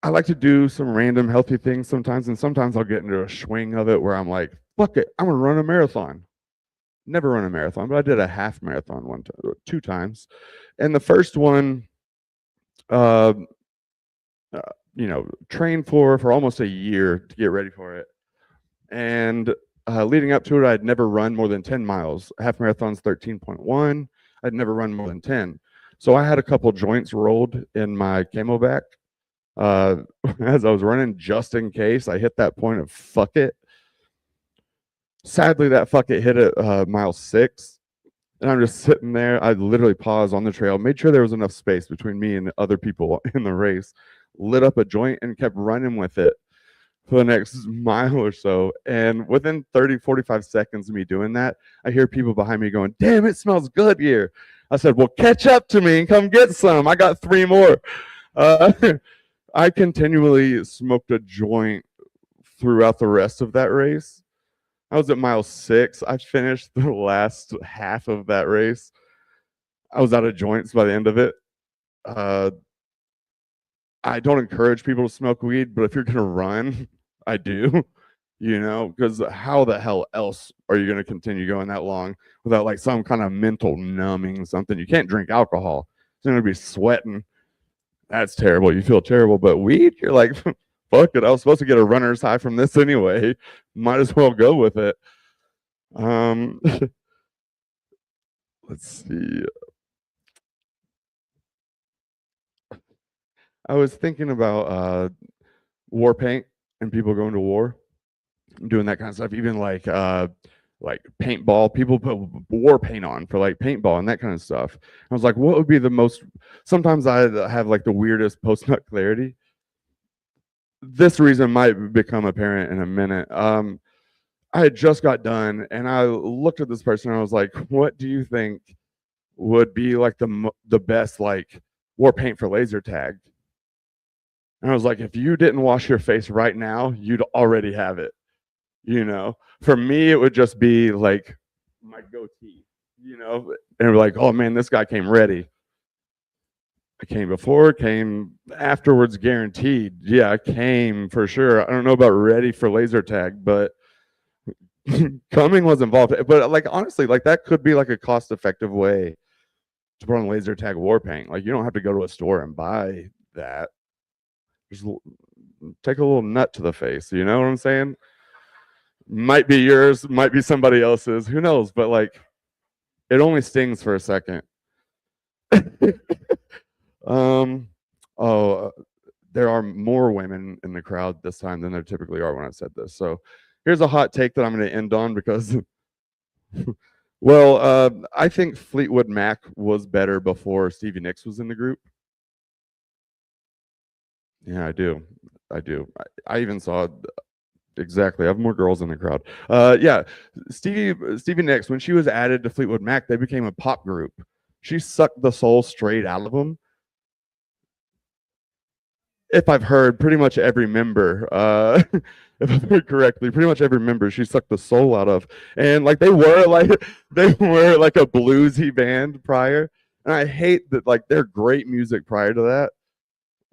I like to do some random healthy things sometimes, and sometimes I'll get into a swing of it where I'm like, fuck it, I'm gonna run a marathon. Never run a marathon, but I did a half marathon 2 times. And the first one, you know, trained for almost a year to get ready for it. And leading up to it, I'd never run more than 10 miles. Half marathon's 13.1. I'd never run more than 10. So I had a couple joints rolled in my camelback as I was running, just in case I hit that point of fuck it. Sadly, that fuck it hit at mile 6, and I'm just sitting there. I literally paused on the trail, made sure there was enough space between me and other people in the race, lit up a joint and kept running with it for the next mile or so. And within 30, 45 seconds of me doing that, I hear people behind me going, "Damn, it smells good here." I said, "Well, catch up to me and come get some. I got 3 more." I continually smoked a joint throughout the rest of that race. I was at mile 6. I finished the last half of that race. I was out of joints by the end of it. I don't encourage people to smoke weed, but if you're gonna run, I do. You know, because how the hell else are you gonna continue going that long without like some kind of mental numbing something? You can't drink alcohol. You're gonna be sweating. That's terrible. You feel terrible. But weed, you're like, fuck it. I was supposed to get a runner's high from this anyway. Might as well go with it. Let's see. I was thinking about war paint and people going to war, doing that kind of stuff. Even like paintball, people put war paint on for like paintball and that kind of stuff. I was like, what would be the most? Sometimes I have like the weirdest post-nut clarity. This reason might become apparent in a minute. I had just got done and I looked at this person and I was like, what do you think would be like the best like war paint for laser tag? And I was like, if you didn't wash your face right now, you'd already have it. You know, for me, it would just be like my goatee, you know, and we're like, oh man, this guy came ready. I came before, came afterwards, guaranteed. Yeah, I came for sure. I don't know about ready for laser tag, but coming was involved. But like honestly, like that could be like a cost-effective way to put on laser tag war paint. Like you don't have to go to a store and buy that. Just take a little nut to the face. You know what I'm saying? Might be yours, might be somebody else's. Who knows? But like, It only stings for a second. There are more women in the crowd this time than there typically are when I've said this. So here's a hot take that I'm going to end on because, well, I think Fleetwood Mac was better before Stevie Nicks was in the group. Yeah, I do. I even saw exactly. I have more girls in the crowd. Yeah, Stevie Nicks, when she was added to Fleetwood Mac, they became a pop group. She sucked the soul straight out of them. If I've heard pretty much every member, if I've heard correctly, pretty much every member she sucked the soul out of. And like they were like a bluesy band prior. And I hate that like their great music prior to that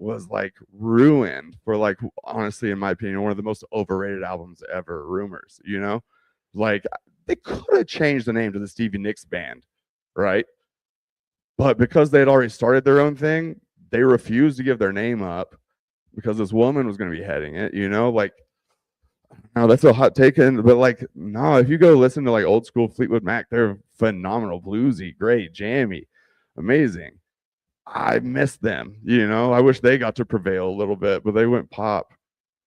was like ruined for like honestly, in my opinion, one of the most overrated albums ever, Rumors, you know? Like they could have changed the name to the Stevie Nicks Band, right? But because they had already started their own thing, they refused to give their name up because this woman was going to be heading it, you know? Like, no, that's a hot take, but like, no, if you go listen to like old school Fleetwood Mac, they're phenomenal, bluesy, great, jammy, amazing. I miss them, you know? I wish they got to prevail a little bit, but they went pop.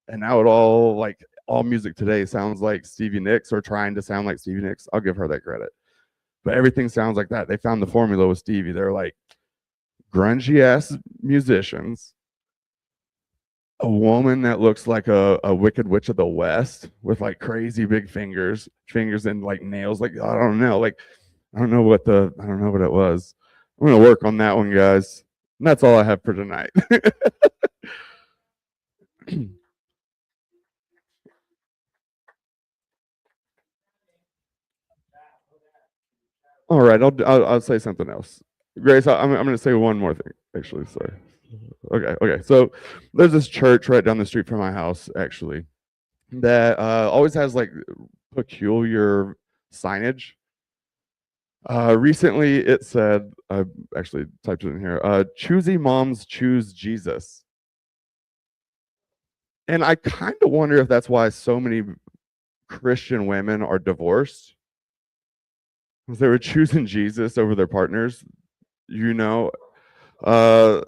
And now it all music today sounds like Stevie Nicks or trying to sound like Stevie Nicks. I'll give her that credit. But everything sounds like that. They found the formula with Stevie. They're like grungy ass musicians, a woman that looks like a Wicked Witch of the West with like crazy big fingers and like nails. Like I don't know what it was. I'm gonna work on that one, guys. And that's all I have for tonight. All right, I'll say something else. Grace, I'm going to say one more thing, actually. Sorry. Okay. So there's this church right down the street from my house, actually, that always has like peculiar signage. Recently, it said, I actually typed it in here, choosy moms choose Jesus. And I kind of wonder if that's why so many Christian women are divorced. They were choosing Jesus over their partners, you know. I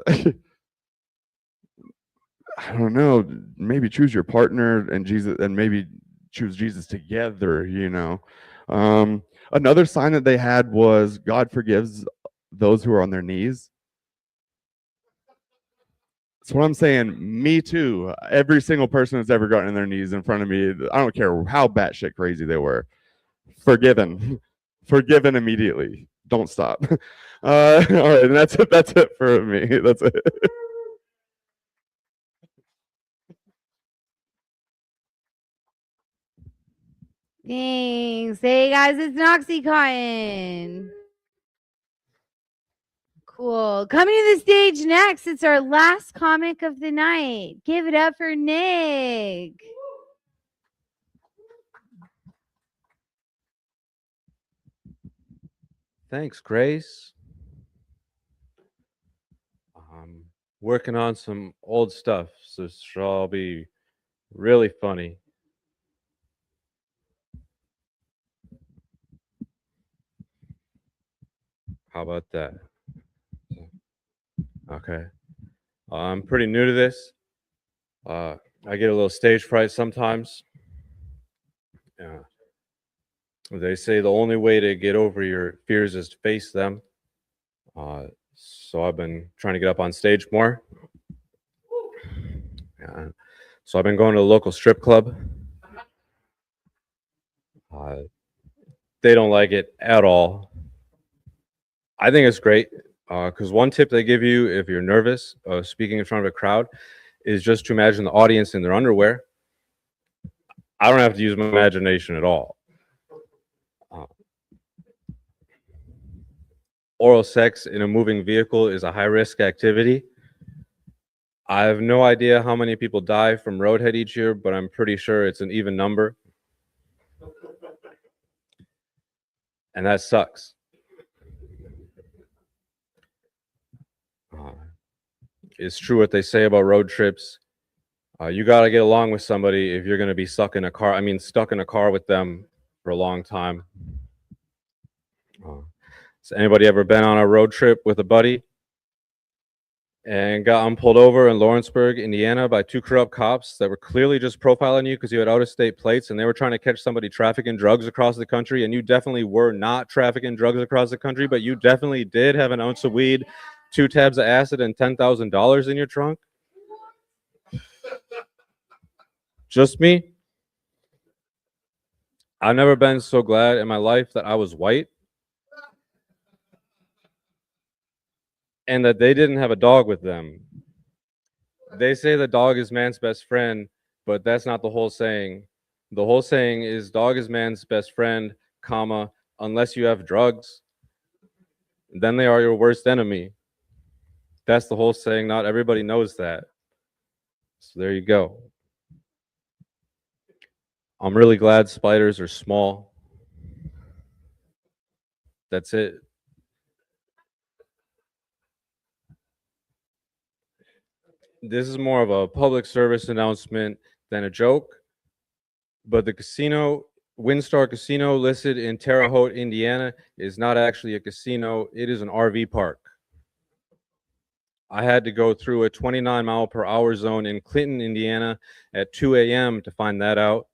don't know, maybe choose your partner and Jesus, and maybe choose Jesus together, you know. Another sign that they had was God forgives those who are on their knees. That's what I'm saying. Me too. Every single person that's ever gotten on their knees in front of me, I don't care how batshit crazy they were, forgiven. Forgiven immediately. Don't stop. All right, and that's it for me. That's it. Thanks. Hey guys, it's Noxycotton. Cool. Coming to the stage next, it's our last comic of the night. Give it up for Nick. Thanks, Grace. I'm working on some old stuff, so it should all be really funny. How about that? Okay. I'm pretty new to this. I get a little stage fright sometimes. They say the only way to get over your fears is to face them. So I've been trying to get up on stage more. So I've been going to the local strip club. They don't like it at all. I think it's great because one tip they give you if you're nervous speaking in front of a crowd is just to imagine the audience in their underwear. I don't have to use my imagination at all. Oral sex in a moving vehicle is a high-risk activity. I have no idea how many people die from roadhead each year, but I'm pretty sure it's an even number. And that sucks. It's true what they say about road trips. You got to get along with somebody if you're going to be stuck in a car with them for a long time. Has anybody ever been on a road trip with a buddy and got pulled over in Lawrenceburg, Indiana by two corrupt cops that were clearly just profiling you because you had out-of-state plates and they were trying to catch somebody trafficking drugs across the country, and you definitely were not trafficking drugs across the country, but you definitely did have an ounce of weed, 2 tabs of acid, and $10,000 in your trunk? Just me? I've never been so glad in my life that I was white and that they didn't have a dog with them. They say the dog is man's best friend, but that's not the whole saying. The whole saying is dog is man's best friend, comma, unless you have drugs, then they are your worst enemy. That's the whole saying. Not everybody knows that. So there you go. I'm really glad spiders are small. That's it. This is more of a public service announcement than a joke, but the casino, Windstar Casino, listed in Terre Haute, Indiana, is not actually a casino. It is an RV park. I had to go through a 29-mile-per-hour zone in Clinton, Indiana at 2 a.m. to find that out.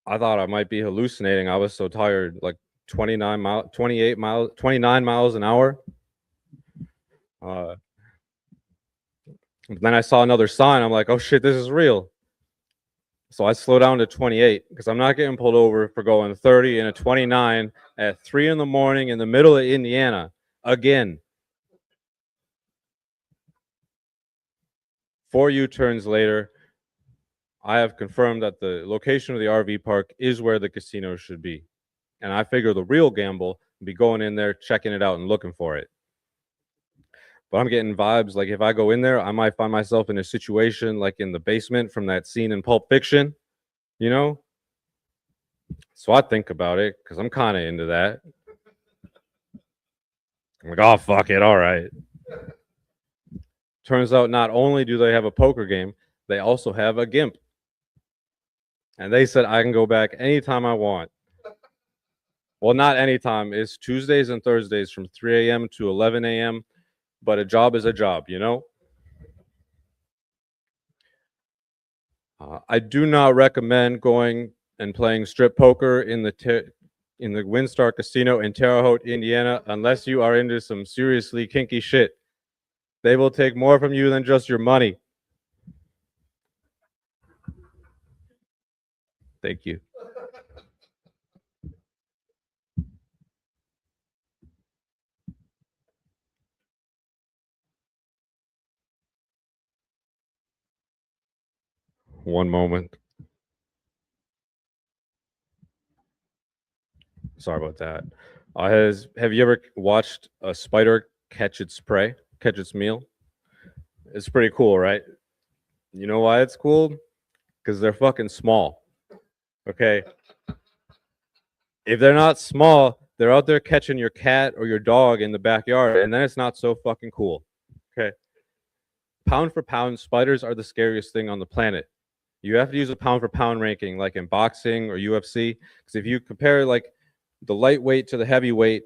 I thought I might be hallucinating. I was so tired, like 29 miles an hour. Then I saw another sign. I'm like, oh shit, this is real. So I slow down to 28 because I'm not getting pulled over for going 30 and a 29 at 3 in the morning in the middle of Indiana again. 4 U-turns later, I have confirmed that the location of the RV park is where the casino should be. And I figure the real gamble would be going in there, checking it out, and looking for it. But I'm getting vibes like if I go in there, I might find myself in a situation like in the basement from that scene in Pulp Fiction, you know? So I think about it because I'm kind of into that. I'm like, oh, fuck it. All right. Turns out not only do they have a poker game, they also have a GIMP. And they said I can go back anytime I want. Well, not anytime. It's Tuesdays and Thursdays from 3 a.m. to 11 a.m. But a job is a job, you know? I do not recommend going and playing strip poker in the Windstar Casino in Terre Haute, Indiana, unless you are into some seriously kinky shit. They will take more from you than just your money. Thank you. One moment. Sorry about that. Have you ever watched a spider catch its prey, catch its meal? It's pretty cool, right? You know why it's cool? Because they're fucking small. Okay. If they're not small, they're out there catching your cat or your dog in the backyard, and then it's not so fucking cool. Okay. Pound for pound, spiders are the scariest thing on the planet. You have to use a pound for pound ranking like in boxing or UFC, because if you compare like the lightweight to the heavyweight,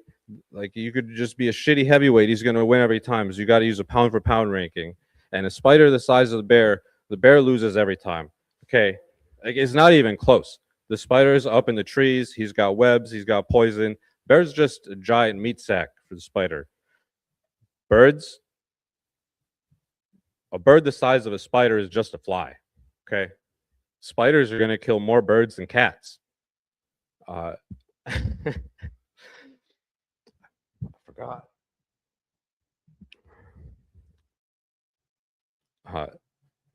like you could just be a shitty heavyweight, he's going to win every time. So you got to use a pound for pound ranking. And a spider the size of the bear loses every time. Okay, like it's not even close. The spider is up in the trees. He's got webs. He's got poison. Bear's just a giant meat sack for the spider. Birds, a bird the size of a spider is just a fly. Okay, spiders are going to kill more birds than cats. I forgot.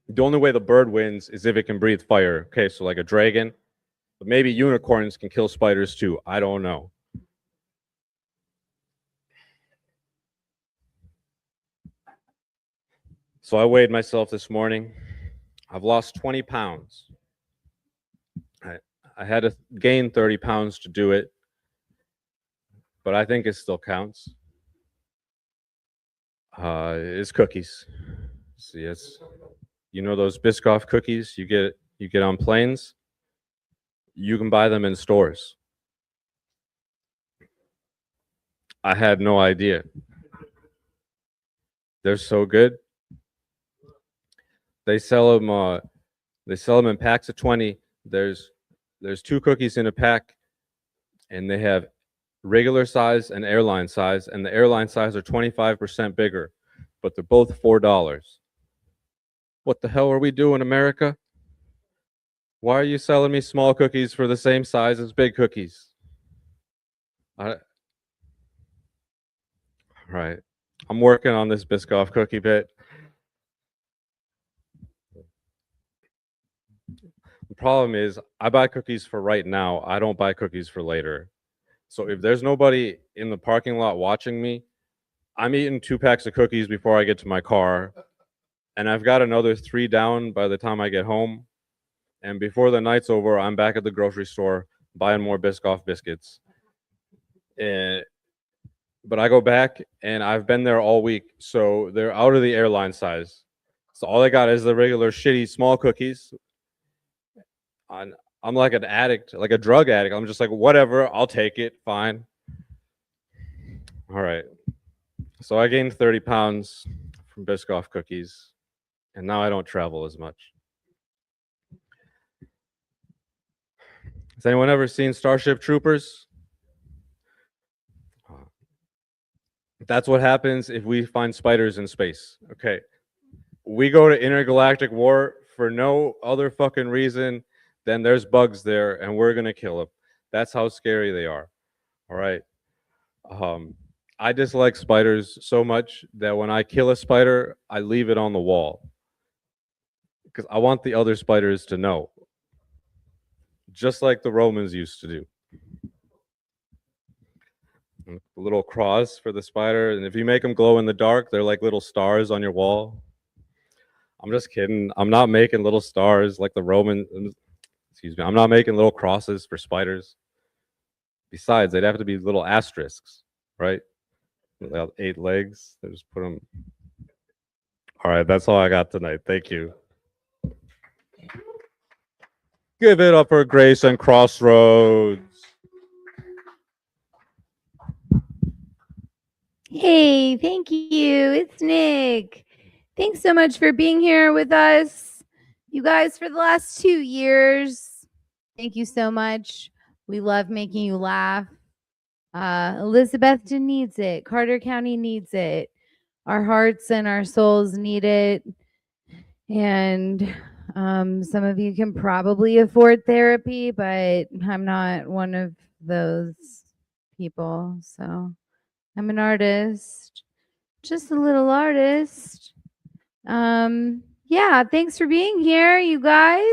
The only way the bird wins is if it can breathe fire. Okay, so like a dragon, but maybe unicorns can kill spiders too. I don't know. So I weighed myself this morning. I've lost 20 pounds. I had to gain 30 pounds to do it, but I think it still counts. It's cookies. See, it's, you know those Biscoff cookies you get on planes? You can buy them in stores. I had no idea. They're so good. They sell them. They sell them in packs of 20. There's 2 cookies in a pack, and they have regular size and airline size, and the airline size are 25% bigger, but they're both $4. What the hell are we doing, America? Why are you selling me small cookies for the same size as big cookies? Right. I'm working on this Biscoff cookie bit. The problem is I buy cookies for right now. I don't buy cookies for later. So if there's nobody in the parking lot watching me, I'm eating 2 packs of cookies before I get to my car. And I've got another 3 down by the time I get home. And before the night's over, I'm back at the grocery store buying more Biscoff biscuits. But I go back, and I've been there all week, so they're out of the airline size. So all I got is the regular shitty small cookies. I'm like an addict, like a drug addict. I'm just like, whatever, I'll take it, fine. All right. So I gained 30 pounds from Biscoff cookies, and now I don't travel as much. Has anyone ever seen Starship Troopers? That's what happens if we find spiders in space. Okay. We go to intergalactic war for no other fucking reason than there's bugs there and we're going to kill them. That's how scary they are. All right. I dislike spiders so much that when I kill a spider, I leave it on the wall because I want the other spiders to know, just like the Romans used to do. A little cross for the spider, and if you make them glow in the dark, they're like little stars on your wall. I'm just kidding. I'm not making little stars like the Roman. Excuse me. I'm not making little crosses for spiders. Besides, they'd have to be little asterisks, right? They have 8 legs. They just put them. All right, that's all I got tonight. Thank you. Give it up for Grace and Crossroads. Hey, thank you. It's Nick. Thanks so much for being here with us, you guys, for the last 2 years. Thank you so much. We love making you laugh. Elizabethton needs it. Carter County needs it. Our hearts and our souls need it. And some of you can probably afford therapy, but I'm not one of those people. So I'm an artist, just a little artist. Yeah, thanks for being here, you guys.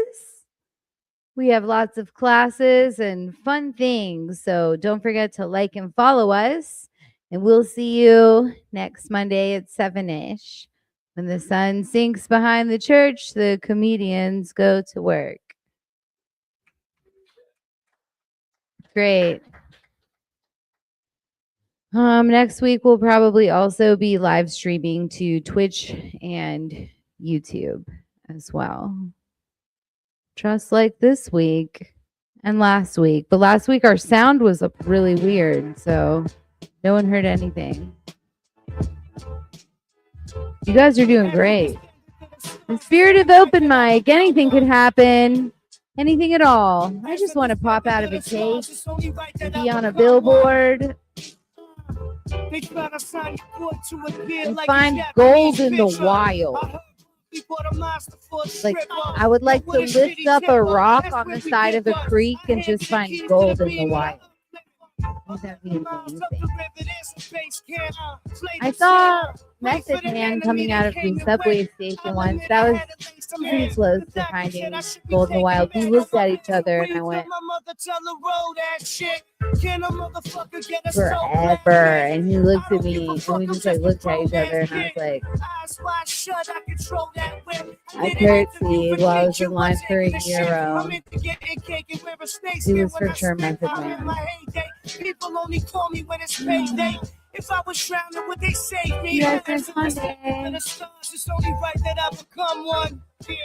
We have lots of classes and fun things, so don't forget to like and follow us. And we'll see you next Monday at 7-ish. When the sun sinks behind the church, the comedians go to work. Great. Next week we'll probably also be live streaming to Twitch and YouTube as well. Just like this week and last week. But last week our sound was really weird, so no one heard anything. You guys are doing great. The spirit of open mic, anything could happen. Anything at all. I just want to pop out of a cake, be on a billboard, and find gold in the wild. Like, I would like to lift up a rock on the side of a creek and just find gold in the wild. That'd be amazing. I saw Method Man coming out of the subway station once. That was pretty close to finding gold in the wild. We looked at each other and I went, forever. And he looked at me and we just like looked at each other and I was like, I curtsied while I was in line for a euro. He was for sure Method Man. People only call me when it's payday. If I was drowning, would they save me? Yes, it's Monday. It's only right that I become one. Yeah.